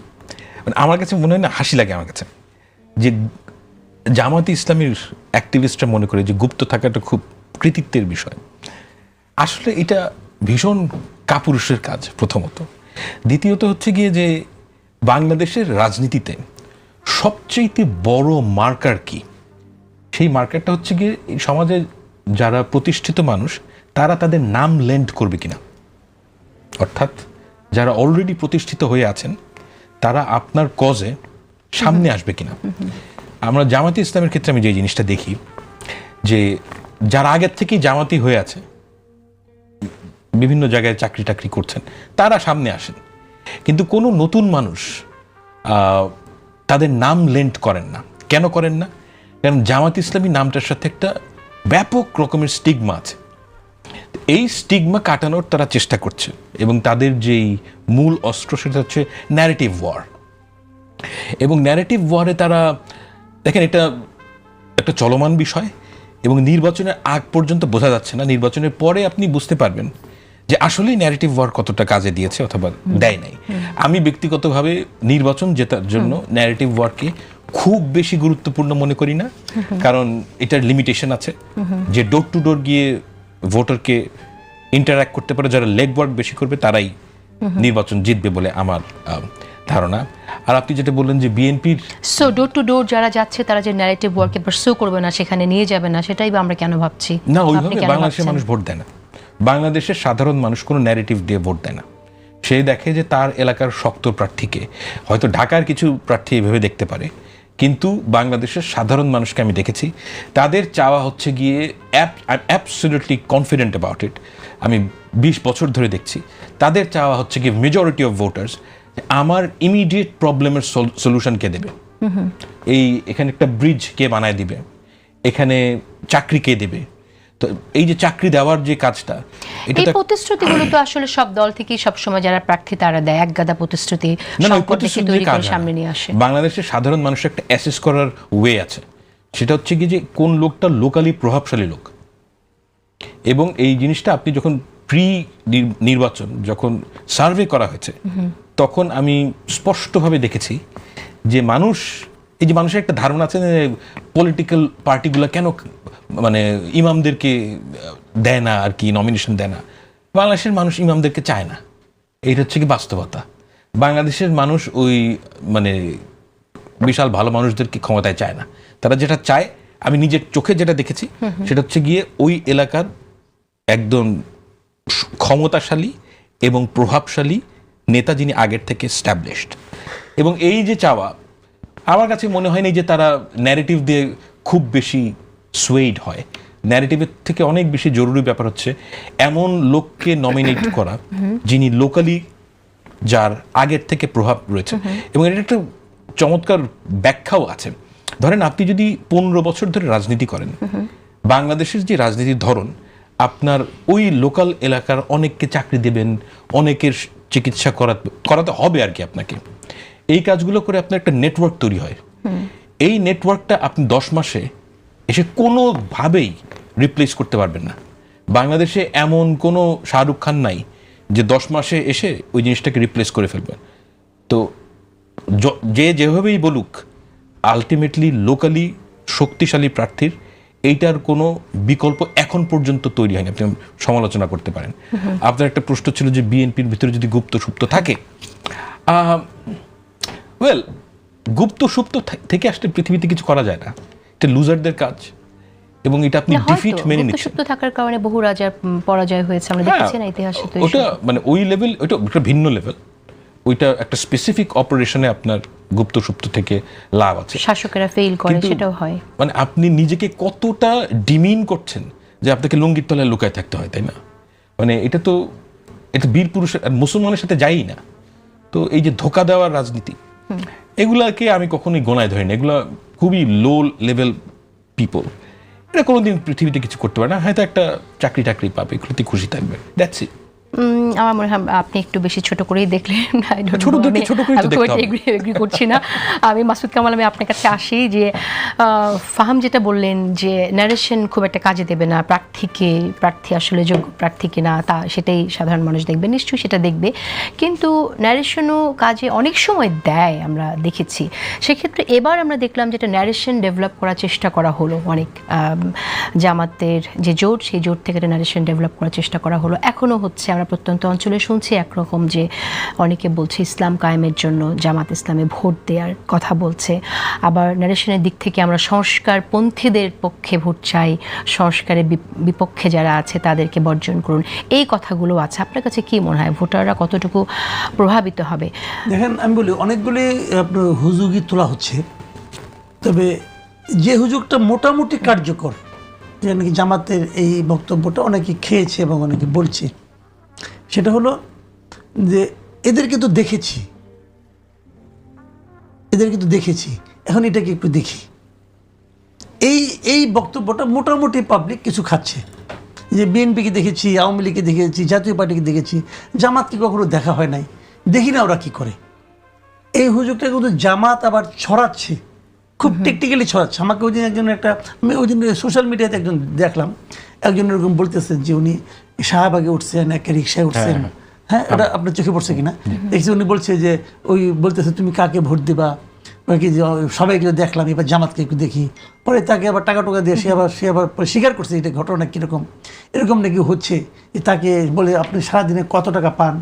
মানে আমার কাছে মনে হয় না, হাসি লাগে আমার কাছে যে জামাতে ইসলামীর অ্যাক্টিভিস্টরা মনে করে যে গুপ্ত থাকাটা খুব কৃতিত্বের বিষয়। আসলে এটা ভীষণ কাপুরুষের কাজ প্রথমত। দ্বিতীয়ত হচ্ছে গিয়ে যে বাংলাদেশের রাজনীতিতে সবচেয়ে বড় মার্কার কি, সেই মার্কারটা হচ্ছে গিয়ে এই সমাজে যারা প্রতিষ্ঠিত মানুষ তারা তাদের নাম লেন্ড করবে কিনা, অর্থাৎ যারা অলরেডি প্রতিষ্ঠিত হয়ে আছেন তারা আপনার কজে সামনে আসবে কিনা। আমরা জামাতি ইসলামের ক্ষেত্রে আমি যে জিনিসটা দেখি যে যারা আগের থেকেই জামাতি হয়ে আছে, বিভিন্ন জায়গায় চাকরি টাকরি করছেন, তারা সামনে আসেন, কিন্তু কোনো নতুন মানুষ তাদের নাম লেন্ড করেন না। কেন করেন না? কারণ জামাত ইসলামী নামটার সাথে একটা ব্যাপক রকমের স্টিগমা আছে। এই স্টিগমা কাটানোর তারা চেষ্টা করছে, এবং তাদের যেই মূল অস্ত্র সেটা হচ্ছে ন্যারেটিভ ওয়ার। এবং ন্যারেটিভ ওয়ারে তারা দেখেন এটা একটা চলমান বিষয়, এবং নির্বাচনের আগ পর্যন্ত বোঝা যাচ্ছে না। নির্বাচনের পরে আপনি বুঝতে পারবেন যে আসলেই ন্যারেটিভ ওয়ার কতটা কাজে দিয়েছে অথবা দেয় নাই। আমি ব্যক্তিগতভাবে নির্বাচন জেতার জন্য ন্যারেটিভ ওয়ারকে খুব বেশি গুরুত্বপূর্ণ মনে করি না, কারণ এটার লিমিটেশন আছে। যে ডোর টু ডোর গিয়ে ভোটারকে ইন্টারঅ্যাক্ট করতে পারে, যারা লেগ ওয়ার্ক বেশি করবে তারাই নির্বাচন জিতবে বলে আমার ধারণা। আর আপনি যেটা বললেন যে বিএনপির ডোর টু ডোর যারা যাচ্ছে তারা যে ন্যারেটিভ ওয়ার্কে পারসু করবে না, সেখানে নিয়ে যাবে না, সেটাই বা আমরা কেন ভাবছি না? ওইভাবে বাংলাদেশের মানুষ ভোট দেয় না। বাংলাদেশের সাধারণ মানুষ কোনো ন্যারেটিভ দিয়ে ভোট দেয় না। সে দেখে যে তার এলাকার শক্ত প্রার্থীকে, হয়তো ঢাকার কিছু প্রার্থী এভাবে দেখতে পারে, কিন্তু বাংলাদেশের সাধারণ মানুষকে আমি দেখেছি তাদের চাওয়া হচ্ছে গিয়ে অ্যাবসলিউটলি কনফিডেন্ট অ্যাবাউট ইট, আমি 20 বছর ধরে দেখছি তাদের চাওয়া হচ্ছে গিয়ে মেজরিটি অফ ভোটার্স আমার ইমিডিয়েট প্রবলেমের সলিউশন কে দেবে, এখানে একটা ব্রিজ কে বানায় দিবে, এখানে চাকরি কে দেবে। তো এই যে চাকরি দেওয়ার যে কাজটা, এই প্রতিশ্রুতিগুলো তো আসলে সব দল থেকেই সবসময় যারা প্রার্থী তারা দেয়, এক গাদা প্রতিশ্রুতি তৈরি করে সামনে নিয়ে আসে। বাংলাদেশের সাধারণ মানুষের একটা অ্যাসেস করার ওয়ে আছে, সেটা হচ্ছে কি যে কোন লোকটা লোকালি প্রভাবশালী লোক। এবং এই জিনিসটা আপনি যখন প্রি নির্বাচন যখন সার্ভে করা হয়েছে তখন আমি স্পষ্টভাবে দেখেছি যে এই যে মানুষের একটা ধারণা আছে যে পলিটিক্যাল পার্টিগুলো কেন মানে ইমামদেরকে দেয় না আর কি, নমিনেশন দেয় না। বাংলাদেশের মানুষ ইমামদেরকে চায় না, এইটা হচ্ছে কি বাস্তবতা। বাংলাদেশের মানুষ ওই মানে বিশাল ভালো মানুষদেরকে ক্ষমতায় চায় না। তারা যেটা চায়, আমি নিজের চোখে যেটা দেখেছি, সেটা হচ্ছে গিয়ে ওই এলাকার একদম ক্ষমতাশালী এবং প্রভাবশালী নেতা যিনি আগের থেকে স্ট্যাবলিশড। এবং এই যে চাওয়া, আমার কাছে মনে হয় না যে তারা ন্যারেটিভ দিয়ে খুব বেশি সোয়েড হয়। ন্যারেটিভের থেকে অনেক বেশি জরুরি ব্যাপার হচ্ছে এমন লোককে নমিনেট করা যিনি লোকালি, যার আগের থেকে প্রভাব রয়েছে। এবং এটা একটা চমৎকার ব্যাখ্যাও আছে। ধরেন আপনি যদি 15 বছর ধরে রাজনীতি করেন, বাংলাদেশের যে রাজনীতির ধরন, আপনার ওই লোকাল এলাকার অনেককে চাকরি দেবেন, অনেকের চিকিৎসা করাতে হবে আর কি আপনাকে। এই কাজগুলো করে আপনার একটা নেটওয়ার্ক তৈরি হয়। এই নেটওয়ার্কটা আপনি 10 মাসে এসে কোনোভাবেই রিপ্লেস করতে পারবেন না। বাংলাদেশে এমন কোনো শাহরুখ খান নাই যে 10 মাসে এসে ওই জিনিসটাকে রিপ্লেস করে ফেলবেন। তো যেভাবেই বলুক, আলটিমেটলি লোকালি শক্তিশালী প্রার্থীর এইটার কোনো বিকল্প এখন পর্যন্ত তৈরি হয়নি। আপনি সমালোচনা করতে পারেন। আপনার একটা প্রশ্ন ছিল যে বিএনপির ভিতরে যদি গুপ্ত সুপ্ত থাকে, ওয়েল, গুপ্ত সুপ্ত থেকে আসলে পৃথিবীতে কিছু করা যায় না, এটা লুজারদের কাজ। এবং এটা আপনি ডিফিট মেনে নিচ্ছেন। গুপ্ত সুপ্ত থাকার কারণে বহু রাজার পরাজয় হয়েছে, আমরা দেখেছি না ইতিহাসে। তো ওটা মানে ওই লেভেল, ওটা একটা ভিন্ন লেভেল। ওইটা একটা স্পেসিফিক অপারেশনে আপনার গুপ্ত সুপ্ত থেকে লাভ আছে, শাসকেরা ফেল করে, সেটাও হয়। মানে আপনি নিজেকে কতটা ডিমিন করছেন যে আপনাকে লুঙ্গির তলায় লুকায় থাকতে হয়, তাই না? মানে এটা বীর পুরুষের আর মুসলমানের সাথে যায়ই না। তো এই যে ধোকা দেওয়ার রাজনীতি, এগুলাকে আমি কখনোই গোনায় ধরি না। এগুলা খুবই লো লেভেল পিপল। এটা কোনোদিন পৃথিবীতে কিছু করতে পারে না, হয়তো একটা চাকরি টাকরি পাবে, এগুলোতে খুশি থাকবে, দ্যাটস ইট। আমার মনে হয় আপনি একটু বেশি ছোট করেই দেখলেন। ছোটদেরকে ছোট করেই তো দেখতে হবে। এগ্রি করছি না আমি। মাসুদ কামাল, আমি আপনার কাছে আসি যে ফাহাম যেটা বললেন যে ন্যারেশন খুব একটা কাজে দেবে না, প্রার্থী আসলে যোগ্য প্রার্থী কিনা তা সেটাই সাধারণ মানুষ দেখবে, নিশ্চয়ই সেটা দেখবে, কিন্তু ন্যারেশনও কাজে অনেক সময় দেয়, আমরা দেখেছি। সেক্ষেত্রে এবার আমরা দেখলাম যেটা ন্যারেশন ডেভেলপ করার চেষ্টা করা হলো অনেক, জামাতের যে জোট, সেই জোট থেকে একটা ন্যারেশন ডেভেলপ করার চেষ্টা করা হলো, এখনও হচ্ছে। আমরা প্রত্যন্ত অঞ্চলে শুনছি একরকম যে অনেকে বলছে ইসলাম কায়েমের জন্য জামাত ইসলামে ভোট দেওয়ার কথা বলছে, আবার ন্যারেশনের দিক থেকে আমরা সংস্কারপন্থীদের পক্ষে ভোট চাই, সংস্কারের বিপক্ষে যারা আছে তাদেরকে বর্জন করুন, এই কথাগুলো আছে। আপনার কাছে কি মনে হয় ভোটাররা কতটুকু প্রভাবিত হবে? দেখেন, আমি বলি অনেকগুলি আপনার হুজুগই তোলা হচ্ছে, তবে যে হুজুগটা মোটামুটি কার্যকর, যে নাকি জামাতের এই বক্তব্যটা অনেকে খেয়েছে এবং অনেকে বলছে, সেটা হলো যে এদেরকে তো দেখেছি, এখন এটাকে একটু দেখি। এই বক্তব্যটা মোটামুটি পাবলিক কিছু খাচ্ছে, যে বিএনপিকে দেখেছি, আওয়ামী লীগকে দেখেছি, জাতীয় পার্টিকে দেখেছি, জামাতকে কখনো দেখা হয় নাই, দেখি না ওরা কি করে। এই হুজুগটা কিন্তু জামাত আবার ছড়াচ্ছে, খুব টেকনিক্যালি ছড়াচ্ছে। আমাকে ওই দিন আমি ওই দিন সোশ্যাল মিডিয়াতে একজন দেখলাম, একজন এরকম বলতেছেন যে উনি শাহবাগে উঠছেন, একটা রিক্সায় উঠছেন, হ্যাঁ, ওটা আপনার চোখে পড়ছে কিনা দেখছি। উনি বলছে যে ওই বলতেছে তুমি কাকে ভোট দিবা, কি সবাইকে দেখলাম, এবার জামাতকে একটু দেখি। পরে তাকে আবার টাকা টোকা দিয়ে সে আবার স্বীকার করছে এটা ঘটনা কীরকম, এরকম নাকি হচ্ছে। তাকে বলে আপনি সারাদিনে কত টাকা পান,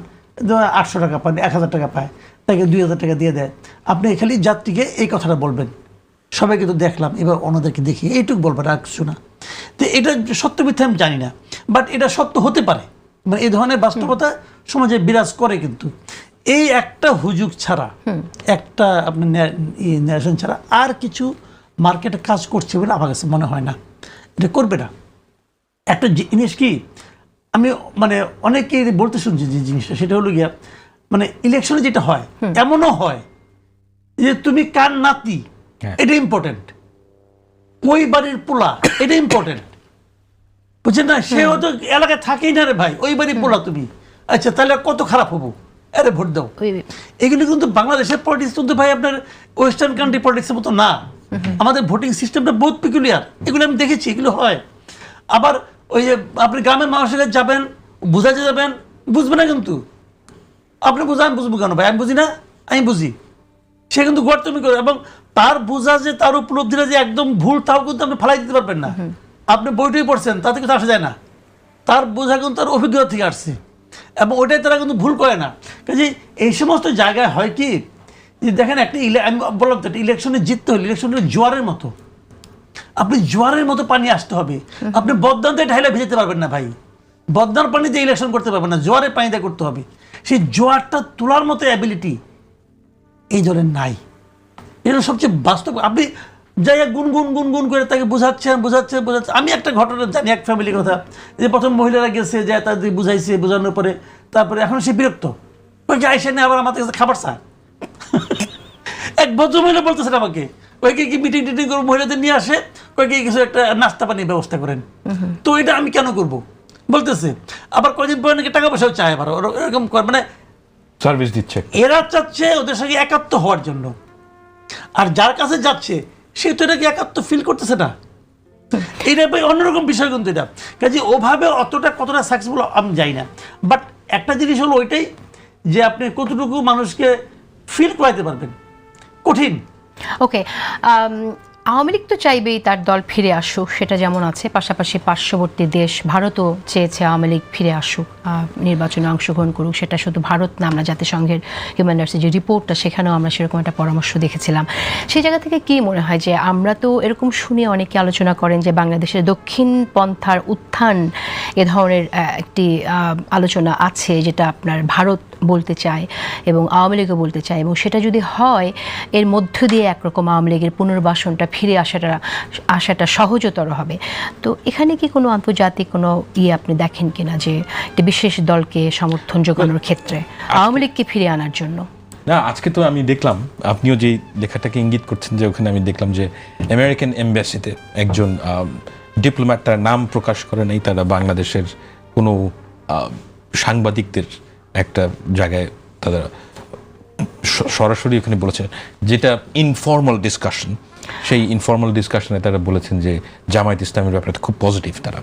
800 টাকা পান, 1000 টাকা পায়, তাকে 2000 টাকা দিয়ে দেয়। আপনি খালি যাত্রীকে এই কথাটা বলবেন, সবাইকে তো দেখলাম, এবার অন্যদেরকে দেখি, এইটুকু বলবেন, আর কিছু না। তো এটা সত্য মিথ্যা আমি জানি না, বাট এটা সত্য হতে পারে, মানে এই ধরনের বাস্তবতা সমাজে বিরাজ করে। কিন্তু এই একটা হুজুগ ছাড়া, একটা আপনার ন্যারেশন ছাড়া আর কিছু মার্কেটে কাজ করছে বলে আমার কাছে মনে হয় না, এটা করবে না। একটা জিনিস কি, আমি মানে অনেকেই বলতে শুনছি যে জিনিসটা, সেটা হলো গিয়া মানে ইলেকশনে যেটা হয়, এমনও হয় যে তুমি কার নাতি এটা ইম্পর্টেন্ট, ওই বাড়ির পোলা এটা ইম্পর্টেন্ট, বুঝছেন না? সে হয়তো এলাকায় থাকেই না রে ভাই, ওই বাড়ির পোলা তুমি, আচ্ছা তাহলে কত খারাপ হবো, আরে ভোট দাও। এগুলি কিন্তু বাংলাদেশের পলিটিক্স কিন্তু ভাই আপনার ওয়েস্টার্ন কান্ট্রি পলিটিক্সের মতো না। আমাদের ভোটিং সিস্টেমটা বহুত পিকুলিয়ার, এগুলো আমি দেখেছি, এগুলো হয়। আবার ওই যে আপনি গ্রামের মানুষের কাছে যাবেন, বুঝাতে যাবেন, বুঝবে না কিন্তু। আপনি বুঝা, আমি বুঝবো কেন ভাই? আমি বুঝি না, আমি বুঝি। সে কিন্তু গর্তমি করে, এবং তার বোঝা যে তার উপলব্ধিটা যে একদম ভুল, তাও কিন্তু আপনি ফালাই দিতে পারবেন না। আপনি বইটই পড়ছেন, তাতে কিন্তু আসা যায় না। তার বোঝা কিন্তু তার অভিজ্ঞতা থেকে আসছে, এবং ওইটাই তারা কিন্তু ভুল করে না। কাজে এই সমস্ত জায়গায় হয় কি, যে দেখেন একটা আমি বললাম তো, ইলেকশনে জিততে হলে ইলেকশনে জোয়ারের মতো, আপনি জোয়ারের মতো পানি আসতে হবে। আপনি বদনাতে ঢাইলে ভেজাতে পারবেন না ভাই, বদনার পানিতে ইলেকশন করতে পারবেন না, জোয়ারের পানিতে করতে হবে। সেই জোয়ারটা তোলার মতো অ্যাবিলিটি এই দলের নাই। এটা সবচেয়ে বাস্তব। আপনি জায়গা গুনগুন করে তাকে বোঝাচ্ছেন। আমি একটা ঘটনা জানি, এক ফ্যামিলির কথা, যে প্রথম মহিলারা গেছে, যে তাদের বুঝাইছে, বোঝানোর পরে তারপরে এখন সে বিরক্ত, ওইকে আইসে নিয়ে আবার আমাদের কাছে খাবার চায়। এক ভদ্র মহিলা বলতেছেন আমাকে, ওইকে কি মিটিং টিটিং করে মহিলাদের নিয়ে আসে, ওইকে কিছু একটা নাস্তা পানির ব্যবস্থা করেন। তো এটা আমি কেন করব বলতেছে। আবার কদিন পরে নাকি টাকা পয়সাও চায়, আবার এরকম মানে সার্ভিস দিচ্ছে। এরা চাচ্ছে ওদের সঙ্গে একাত্ম হওয়ার জন্য, আর যার কাছে যাচ্ছে সে তো এটাকে একাত্ম ফিল করতেছে না। এটা অন্যরকম বিষয় কিন্তু এটা। কাজে ওভাবে কতটা সাকসেসফুল আমি যাই না, বাট একটা জিনিস হলো ওইটাই, যে আপনি কতটুকু মানুষকে ফিল করাইতে পারবেন, কঠিন। ওকে, আওয়ামী লীগ তো চাইবেই তার দল ফিরে আসুক, সেটা যেমন আছে, পাশাপাশি পার্শ্ববর্তী দেশ ভারতও চেয়েছে আওয়ামী লীগ ফিরে আসুক, নির্বাচনে অংশগ্রহণ করুক। সেটা শুধু ভারত না, আমরা জাতিসংঘের হিউম্যান রাইটসের যে রিপোর্টটা, সেখানেও আমরা সেরকম একটা পরামর্শ দেখেছিলাম। সেই জায়গা থেকে কি মনে হয় যে আমরা তো এরকম শুনে অনেকে আলোচনা করেন যে বাংলাদেশের দক্ষিণ পন্থার উত্থান, এ ধরনের একটি আলোচনা আছে, যেটা আপনার ভারত বলতে চায় এবং আওয়ামী লীগও বলতে চায়, এবং সেটা যদি হয় এর মধ্য দিয়ে একরকম আওয়ামী লীগের পুনর্বাসনটা ফিরে আসাটা সহজতর হবে। তো এখানে কি কোনো আন্তর্জাতিক কোনো আপনি দেখেন কিনা, যে একটি বিশেষ দলকে সমর্থন যোগানোর ক্ষেত্রে আওয়ামী লীগকে ফিরে আনার জন্য? না, আজকে তো আমি দেখলাম, আপনিও যে লেখাটাকে ইঙ্গিত করছেন, যে ওখানে আমি দেখলাম যে আমেরিকান এম্বাসিতে একজন ডিপ্লোম্যাট, তারা নাম প্রকাশ করে নাই, তারা বাংলাদেশের কোনো সাংবাদিকদের একটা জায়গায় তারা সরাসরি ওখানে বলেছেন, যেটা ইনফর্মাল ডিসকাশন, সেই ইনফর্মাল ডিসকাশনে তারা বলেছেন যে জামায়াত ইসলামের ব্যাপারে খুব পজিটিভ তারা।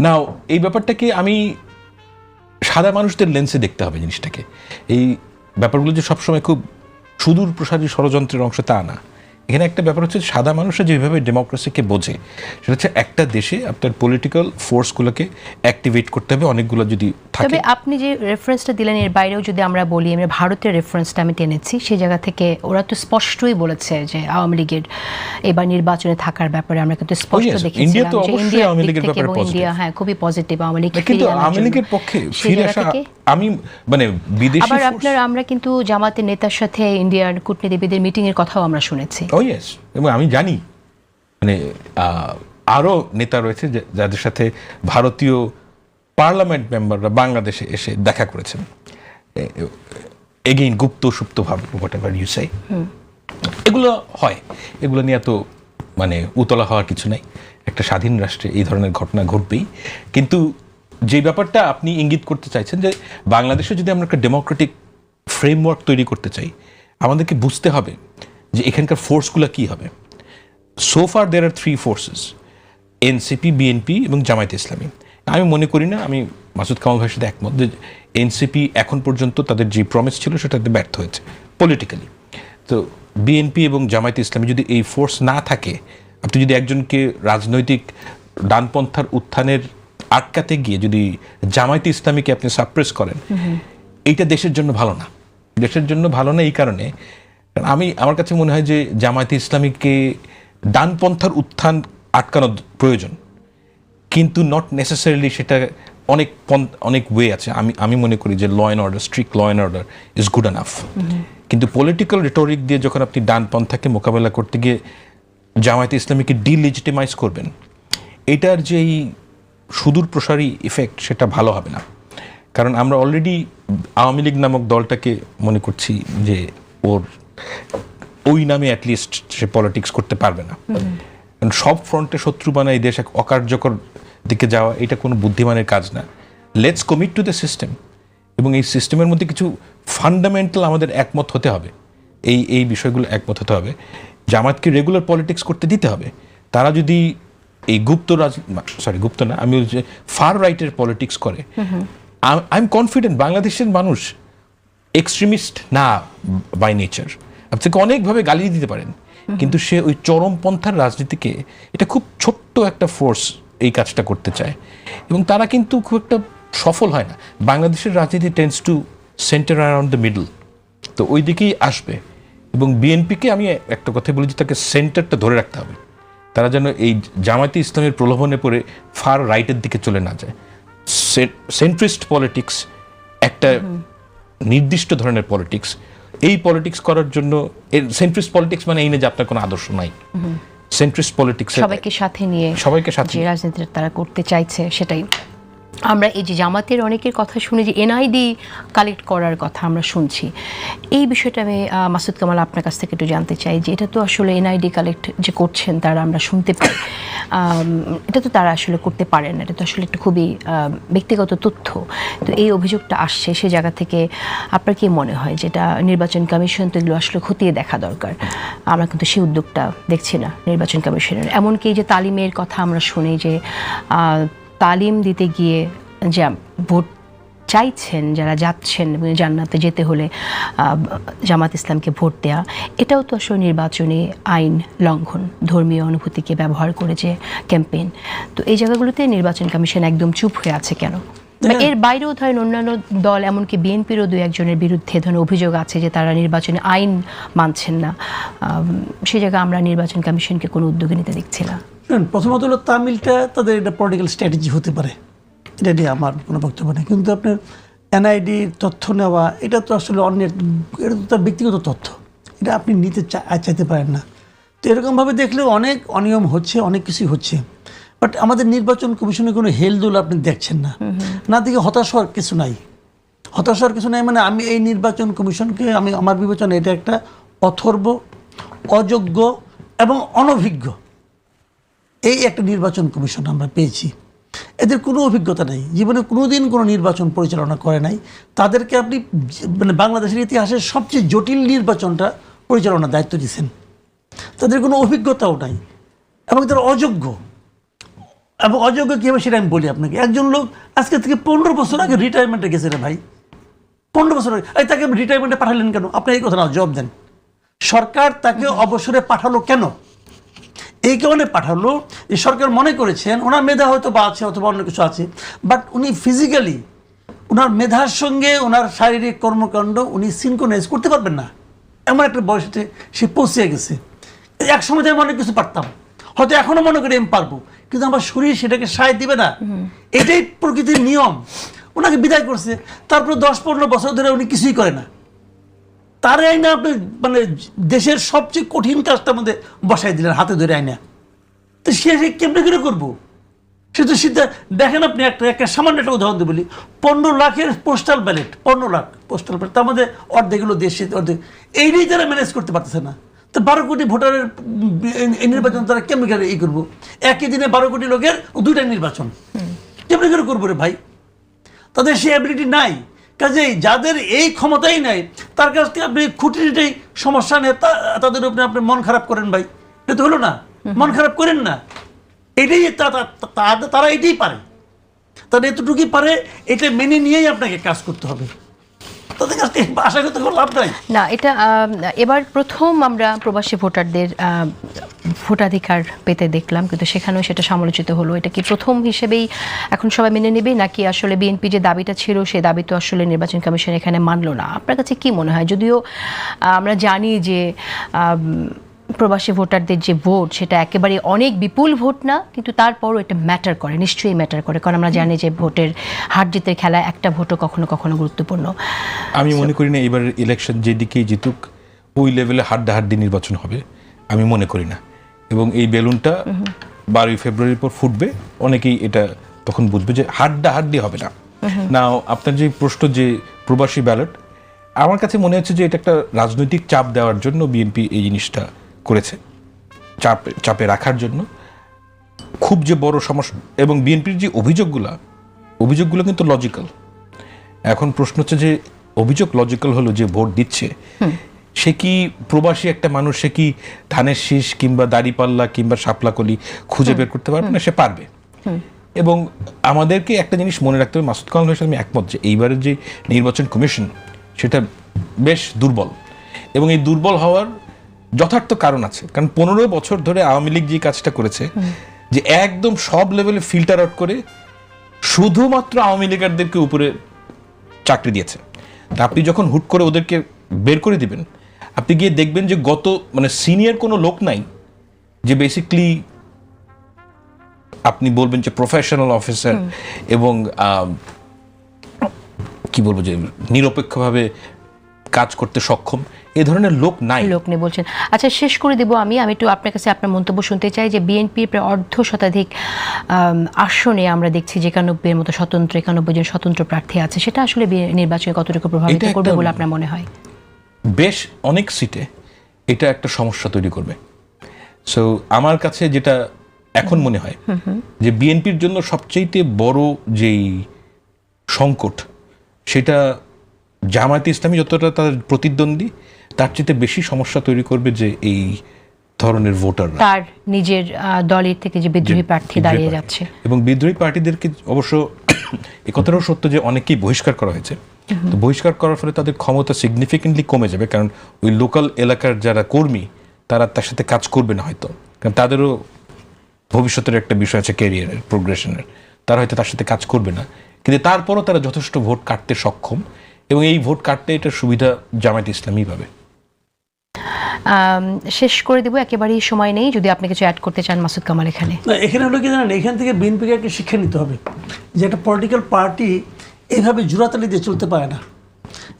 নাও এই ব্যাপারটাকে আমি সাদা মানুষদের লেন্সে দেখতে হবে জিনিসটাকে। এই ব্যাপারগুলো যে সবসময় খুব সুদূর প্রসারী ষড়যন্ত্রের অংশ তা না। এখানে একটা ব্যাপার হচ্ছে সাদা মানুষরা যেভাবে ডেমোক্রেসিকে বোঝে সেটা হচ্ছে একটা দেশে আপনার পলিটিক্যাল ফোর্সগুলোকে অ্যাক্টিভেট করতে হবে অনেকগুলো যদি থাকে। তবে আপনি যে রেফারেন্সটা দিলেন এর বাইরেও যদি আমরা বলি, আমরা ভারতের রেফারেন্সটা আমি টেনেছি, সেই জায়গা থেকে ওরা তো স্পষ্টই বলেছে যে আওয়ামী লীগের এবার নির্বাচনে থাকার ব্যাপারে আমরা কিন্তু স্পষ্ট দেখেছিলাম যে ইন্ডিয়ার দিক থেকে এবং ইন্ডিয়া খুবই পজিটিভ আওয়ামী লীগ, কিন্তু আওয়ামী লীগের পক্ষে ফিরে আসা আমি মানে বিদেশি আবার আমরা কিন্তু জামাতের নেতার সাথে ইন্ডিয়ার কূটনীতিবিদের মিটিং এর কথাও আমরা শুনেছি। ও ইয়েস, এবং আমি জানি মানে আরো নেতা রয়েছে যাদের সাথে ভারতীয় পার্লামেন্ট মেম্বাররা বাংলাদেশে এসে দেখা করেছেন, এগেইন গুপ্ত সুপ্ত ভাবে হোয়াটএভার ইউ সে। এগুলো হয়, এগুলো নিয়ে এত মানে উতলা হওয়ার কিছু নাই। একটা স্বাধীন রাষ্ট্রে এই ধরনের ঘটনা ঘটবেই। কিন্তু যে ব্যাপারটা আপনি ইঙ্গিত করতে চাইছেন যে বাংলাদেশে যদি আমরা একটা ডেমোক্রেটিক ফ্রেমওয়ার্ক তৈরি করতে চাই, আমাদেরকে বুঝতে হবে যে এখানকার ফোর্সগুলো কী হবে। সো ফার দেয়ার আর 3 ফোর্সেস, এনসিপি, বিএনপি এবং জামায়াতে ইসলামী। আমি মনে করি না, আমি মাসুদ কামাল ভাইয়ের সাথে একমত যে এনসিপি এখন পর্যন্ত তাদের যে প্রমিস ছিল সেটাতে ব্যর্থ হয়েছে পলিটিক্যালি। তো বিএনপি এবং জামায়াতে ইসলামী যদি এই ফোর্স না থাকে, আপনি যদি একজনকে রাজনৈতিক ডানপন্থার উত্থানের আটকাতে গিয়ে যদি জামায়াতে ইসলামীকে আপনি সাপ্রেস করেন, এইটা দেশের জন্য ভালো না। দেশের জন্য ভালো না এই কারণে, আমার কাছে মনে হয় যে জামায়াতে ইসলামীকে ডানপন্থার উত্থান আটকানো প্রয়োজন, কিন্তু নট নেসেসারিলি সেটা অনেক ওয়ে আছে। আমি মনে করি যে law and order, strict law and order is good enough. কিন্তু পলিটিক্যাল রিটোরিক দিয়ে যখন আপনি ডানপন্থাকে মোকাবেলা করতে গিয়ে জামায়াতে ইসলামীকে ডিলেজিটিমাইজ করবেন, এটার যেই সুদূর প্রসারী ইফেক্ট সেটা ভালো হবে না। কারণ আমরা অলরেডি আওয়ামী লীগ নামক দলটাকে মনে করছি যে ওই নামে অ্যাটলিস্ট সে পলিটিক্স করতে পারবে না। কারণ সব ফ্রন্টে শত্রু বানায় দেশ এক অকার্যকর দিকে যাওয়া, এটা কোনো বুদ্ধিমানের কাজ না। Let's commit to the system, এবং এই সিস্টেমের মধ্যে কিছু ফান্ডামেন্টাল আমাদের একমত হতে হবে। এই বিষয়গুলো একমত হতে হবে। জামাতকে রেগুলার পলিটিক্স করতে দিতে হবে। তারা যদি এই গুপ্ত না, আমি বলছি ফার রাইটের পলিটিক্স করে, আই এম কনফিডেন্ট বাংলাদেশের মানুষ এক্সট্রিমিস্ট না বাই নেচার। আপনাকে অনেকভাবে গালি দিতে পারেন, কিন্তু সে ওই চরমপন্থার রাজনীতিকে, এটা খুব ছোট্ট একটা ফোর্স এই কাজটা করতে চায়, এবং তারা কিন্তু খুব একটা সফল হয় না। বাংলাদেশের রাজনীতি tends to centre around the middle, তো ওই দিকেই আসবে। এবং বিএনপিকে আমি একটা কথা বলি যে তাকে সেন্টারটা ধরে রাখতে হবে। তারা যেন এই জামায়াতে ইসলামের প্রলোভনে পড়ে ফার রাইটের দিকে চলে না যায়। সেন্ট্রিস্ট পলিটিক্স একটা নির্দিষ্ট ধরনের পলিটিক্স, এই পলিটিক্স করার জন্য সেন্ট্রিস্ট পলিটিক্স মানে এই না যে আপনার কোনো আদর্শ নাই। সেন্ট্রিস্ট পলিটিক্স সবাইকে সাথে নিয়ে যে রাজনীতি তারা করতে চাইছে সেটাই। আমরা এই যে জামাতের অনেকের কথা শুনে যে এনআইডি কালেক্ট করার কথা আমরা শুনছি, এই বিষয়টা আমি মাসুদ কামাল আপনার কাছ থেকে একটু জানতে চাই যে এটা তো আসলে এনআইডি কালেক্ট যে করছেন তারা, আমরা শুনতে পাই এটা তো তারা আসলে করতে পারেন না, এটা তো আসলে একটু খুবই ব্যক্তিগত তথ্য। তো এই অভিযোগটা আসছে সে জায়গা থেকে আপনার কি মনে হয় যে এটা নির্বাচন কমিশন তো এগুলো আসলে খতিয়ে দেখা দরকার? আমরা কিন্তু সেই উদ্যোগটা দেখছি না নির্বাচন কমিশনের। এমনকি যে তালিমের কথা আমরা শুনি যে তালিম দিতে গিয়ে যা ভোট চাইছেন যারা যাচ্ছেন, জান্নাতে যেতে হলে জামাত ইসলামকে ভোট দেয়া, এটাও তো আসলে নির্বাচনী আইন লঙ্ঘন, ধর্মীয় অনুভূতিকে ব্যবহার করে যে ক্যাম্পেইন। তো এই জায়গাগুলোতে নির্বাচন কমিশন একদম চুপ হয়ে আছে কেন? এর বাইরেও ধরেন অন্যান্য দল, এমনকি বিএনপিরও 2-1 বিরুদ্ধে ধরেন অভিযোগ আছে যে তারা নির্বাচনী আইন মানছেন না। সে জায়গায় আমরা নির্বাচন কমিশনকে কোনো উদ্যোগে নিতে দেখছি না। প্রথমত হলো তামিলটা তাদের এটা পলিটিক্যাল স্ট্র্যাটেজি হতে পারে, এটা নিয়ে আমার কোনো বক্তব্য নেই। কিন্তু আপনার এনআইডির তথ্য নেওয়া, এটা তো আসলে অন্যের, এটা তো তার ব্যক্তিগত তথ্য, এটা আপনি নিতে চাইতে পারেন না। তো এরকমভাবে দেখলেও অনেক অনিয়ম হচ্ছে, অনেক কিছুই হচ্ছে। বাট আমাদের নির্বাচন কমিশনের কোনো হেলদোল আপনি দেখছেন না, না দেখে হতাশ হওয়ার কিছু নাই। হতাশ হওয়ার কিছু নাই মানে আমি এই নির্বাচন কমিশনকে আমার বিবেচনা এটা একটা অথর্ব, অযোগ্য এবং অনভিজ্ঞ এই একটা নির্বাচন কমিশন আমরা পেয়েছি, এদের কোনো অভিজ্ঞতা নেই, জীবনে কোনোদিন কোনো নির্বাচন পরিচালনা করে নাই। তাদেরকে আপনি মানে বাংলাদেশের ইতিহাসের সবচেয়ে জটিল নির্বাচনটা পরিচালনার দায়িত্ব দিয়েছেন। তাদের কোনো অভিজ্ঞতাও নাই এবং তারা অযোগ্য। এবং অযোগ্য কী হবে সেটা আমি বলি আপনাকে। একজন লোক আজকে থেকে 15 বছর আগে রিটায়ারমেন্টে গেছে রে ভাই, 15 বছর আগে। এই তাকে রিটায়ারমেন্টে পাঠালেন কেন? আপনি এই কথা না জবাব দেন। সরকার তাকে অবসরে পাঠালো কেন? এই কারণে পাঠালো যে সরকার মনে করেছেন ওনার মেধা হয়তো বা আছে অথবা অন্য কিছু আছে, বাট উনি ফিজিক্যালি ওনার মেধার সঙ্গে ওনার শারীরিক কর্মকাণ্ড উনি সিনক্রোনাইজ করতে পারবেন না। এমন একটা বয়সে সে পৌঁছে গেছে। এক সময় আমি অনেক কিছু পারতাম, হয়তো এখনো মনে করি আমি পারবো, কিন্তু আমার শরীর সেটাকে সায় দিবে না। এটাই প্রকৃতির নিয়ম। ওনাকে বিদায় করছে, তারপরে 10-15 বছর ধরে উনি কিছুই করে না। তারে আইনা আপনি মানে দেশের সবচেয়ে কঠিন কাজটার মধ্যে বসাই দিলেন হাতে ধরে আইনা। তো সে কেমনে করে করবো? সে তো সিদ্ধা দেখেন আপনি একটা সামান্য একটা উদাহরণ দিয়ে বলি, 15 লাখের postal ballot, 15 lakh postal ballot, তার মধ্যে অর্ধেক হলো দেশে, অর্ধেক এইটাই তারা ম্যানেজ করতে পারতেছে না। তো 12 কোটি ভোটারের এই নির্বাচন তারা কেমন করে এই করবো? একই দিনে 12 কোটি লোকের 2টা নির্বাচন কেমন করে করবো রে ভাই? তাদের সেই অ্যাবিলিটি নাই। কাজেই যাদের এই ক্ষমতাই নাই তার কাছ থেকে আপনি খুঁটিটাই সমস্যা নেই, তাদের উপরে আপনি মন খারাপ করেন ভাই, এটা তো হলো না। মন খারাপ করেন না, এটাই তারা এটাই পারে, তারা এতটুকুই পারে, এটা মেনে নিয়েই আপনাকে কাজ করতে হবে। তাদের কাছ থেকে আশা করতে কোনো লাভ নাই না। এটা এবার প্রথম আমরা প্রবাসী ভোটারদের ভোটাধিকার পেতে দেখলাম, কিন্তু সেখানেও সেটা সমালোচিত হলো। এটা কি প্রথম হিসেবেই এখন সবাই মেনে নেবে, নাকি আসলে বিএনপি যে দাবিটা ছিল সেই দাবি তো আসলে নির্বাচন কমিশন এখানে মানলো না? আপনার কাছে কি মনে হয়? যদিও আমরা জানি যে প্রবাসী ভোটারদের যে ভোট সেটা একেবারে অনেক বিপুল ভোট না, কিন্তু তারপরও এটা ম্যাটার করে, নিশ্চয়ই ম্যাটার করে, কারণ আমরা জানি যে ভোটের হার জিতের খেলায় একটা ভোটও কখনো কখনো গুরুত্বপূর্ণ। আমি মনে করি না এবার ইলেকশন যেদিকেই জিতুক ওই লেভেলে হাড্ডাহাড্ডি নির্বাচন হবে, আমি মনে করি না। এবং এই বেলুনটা 12 ফেব্রুয়ারির পর ফুটবে, অনেকেই এটা তখন বুঝবে যে হাড্ডাহাড্ডি হবে না। নাও আপনার যে প্রশ্ন যে প্রবাসী ব্যালট, আমার কাছে মনে হচ্ছে যে এটা একটা রাজনৈতিক চাপ দেওয়ার জন্য বিএনপি এই জিনিসটা করেছে, চাপে রাখার জন্য। খুব যে বড় সমস্যা, এবং বিএনপির যে অভিযোগগুলো কিন্তু লজিক্যাল। এখন প্রশ্ন হচ্ছে যে অভিযোগ লজিক্যাল হলো, যে ভোট দিচ্ছে সে কি প্রবাসী একটা মানুষ, সে কি ধানের শীষ কিংবা দাড়িপাল্লা কিংবা শাপলাকলি খুঁজে বের করতে পারবে না? সে পারবে। এবং আমাদেরকে একটা জিনিস মনে রাখতে হবে, মাসুদ কামাল ভাইয়ের সাথে আমি একমত যে এইবারের যে নির্বাচন কমিশন সেটা বেশ দুর্বল, এবং এই দুর্বল হওয়ার যথার্থ কারণ আছে। কারণ 15 বছর ধরে আওয়ামী লীগ যে কাজটা করেছে, যে একদম সব লেভেলে ফিল্টার আউট করে শুধুমাত্র আওয়ামী লীগারদেরকে উপরে চাকরি দিয়েছে। তা আপনি যখন হুট করে ওদেরকে বের করে দিবেন, আপনি গিয়ে দেখবেন যে মানে সিনিয়র কোনো লোক নাই যে বেসিকলি আপনি বলবেন যে প্রফেশনাল অফিসার এবং কি বলবো যে নিরপেক্ষভাবে কাজ করতে সক্ষম, এই ধরনের লোক নেই বলছেন। আচ্ছা, শেষ করে দেব আমি একটু আপনার কাছে আপনার মন্তব্য শুনতে চাই যে বিএনপির প্রায় 1/2 আসনে আমরা দেখছি যে 91 মতো স্বতন্ত্র 91 জন স্বতন্ত্র প্রার্থী আছে, সেটা আসলে নির্বাচনে কতটুকু প্রভাবিত করবে বলে আপনার মনে হয়? বেশ অনেক সিটে এটা একটা সমস্যা তৈরি করবে। সো আমার কাছে যেটা এখন মনে হয় যে বিএনপির জন্য সবচেয়ে বড় যেই সংকট, সেটা জামায়াতে ইসলামী যতটা তাদের প্রতিদ্বন্দ্বী, তার চেয়ে বেশি সমস্যা তৈরি করবে যে এই ধরনের ভোটাররা, তার নিজের দলের থেকে যে বিদ্রোহী প্রার্থী দাঁড়িয়ে যাচ্ছে। এবং বিদ্রোহী পার্টিদেরকে অবশ্য এ কথাটাও সত্য যে অনেকেই বহিষ্কার করা হয়েছে। তো বহিষ্কার করার ফলে তাদের ক্ষমতা সিগনিফিকেন্টলি কমে যাবে, কারণ ওই লোকাল এলাকার যারা কর্মী তারা তার সাথে কাজ করবে না হয়তো, কারণ তাদেরও ভবিষ্যতের একটা বিষয় আছে, ক্যারিয়ারের প্রোগ্রেশনের, তারা হয়তো তার সাথে কাজ করবে না। কিন্তু তারপরও তারা যথেষ্ট ভোট কাটতে সক্ষম, এবং এই ভোট কাটতে এটার সুবিধা জামায়াত ইসলামী পাবে। শেষ করে দেবো, একেবারেই সময় নেই, যদি আপনি কিছু অ্যাড করতে চান মাসুদ কামাল। এখানে হলো কি জানেন, এখান থেকে বিএনপিকে একটা শিক্ষা নিতে হবে যে একটা পলিটিক্যাল পার্টি এইভাবে জোড়াতালি দিয়ে চলতে পারে না,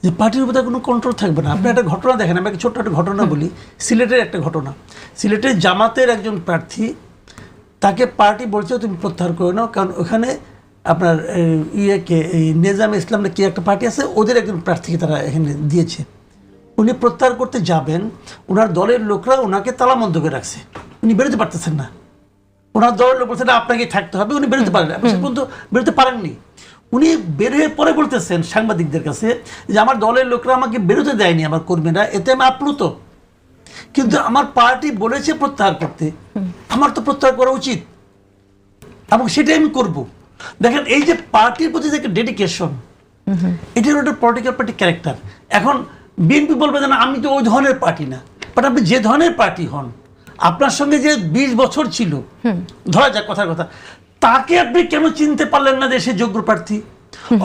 যে পার্টির উপর কোনো কন্ট্রোল থাকবে না। আপনি একটা ঘটনা দেখেন, আমি একটা ছোট্ট একটা ঘটনা বলি, সিলেটের একটা ঘটনা। সিলেটের জামাতের একজন প্রার্থী, তাকে পার্টি বলছে তুমি প্রত্যাহার করে নাও, কারণ ওখানে আপনার এই নিজামে ইসলাম কি একটা পার্টি আছে, ওদের একজন প্রার্থীকে তারা এখানে দিয়েছে। উনি প্রত্যাহার করতে যাবেন, ওনার দলের লোকরা ওনাকে তালাবন্ধ করে রাখছে, উনি বেরোতে পারতেছেন না। ওনার দলের লোক বলছে না আপনাকে থাকতে হবে, উনি বেরোতে পারেন না, শেষ পর্যন্ত বেরোতে পারেননি। উনি বের হয়ে পরে বলতেছেন সাংবাদিকদের কাছে যে আমার দলের লোকরা আমাকে বেরোতে দেয়নি, আমার কর্মীরা, এতে আমি আপ্লুত, কিন্তু আমার পার্টি বলেছে প্রত্যাহার করতে, আমার তো প্রত্যাহার করা উচিত এবং সেটাই আমি করব। দেখেন এই যে পার্টির প্রতি যে একটা ডেডিকেশন, এটা হলো একটা পলিটিক্যাল পার্টি ক্যারেক্টার। এখন বিএনপি বলবে যে না আমি তো ওই ধরনের পার্টি না, বাট আপনি যে ধরনের পার্টি হন, আপনার সঙ্গে যে 20 বছর ছিল, ধরা যাক কথার কথা, তাকে আপনি কেন চিনতে পারলেন না যে সে যোগ্য প্রার্থী,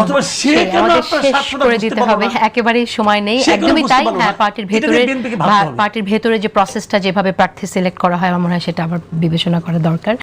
অথবা সে কেন আমাদের আপনার শেষ স্বার্থটা করে বুঝতে দিতে পারলো হবে, না? একেবারেই সময় নেই, সে কেন একদমই বুঝতে তাই। পারলো হ্যাঁ, না? পার্টির এটা নিয়ে ভেতরে BNP কে ভাবতে হবে। পার্টির ভেতরে যে প্রসেসটা যেভাবে প্রার্থী সিলেক্ট করা হয় আমার মনে হয় সেটা আবার বিবেচনা করা দরকার।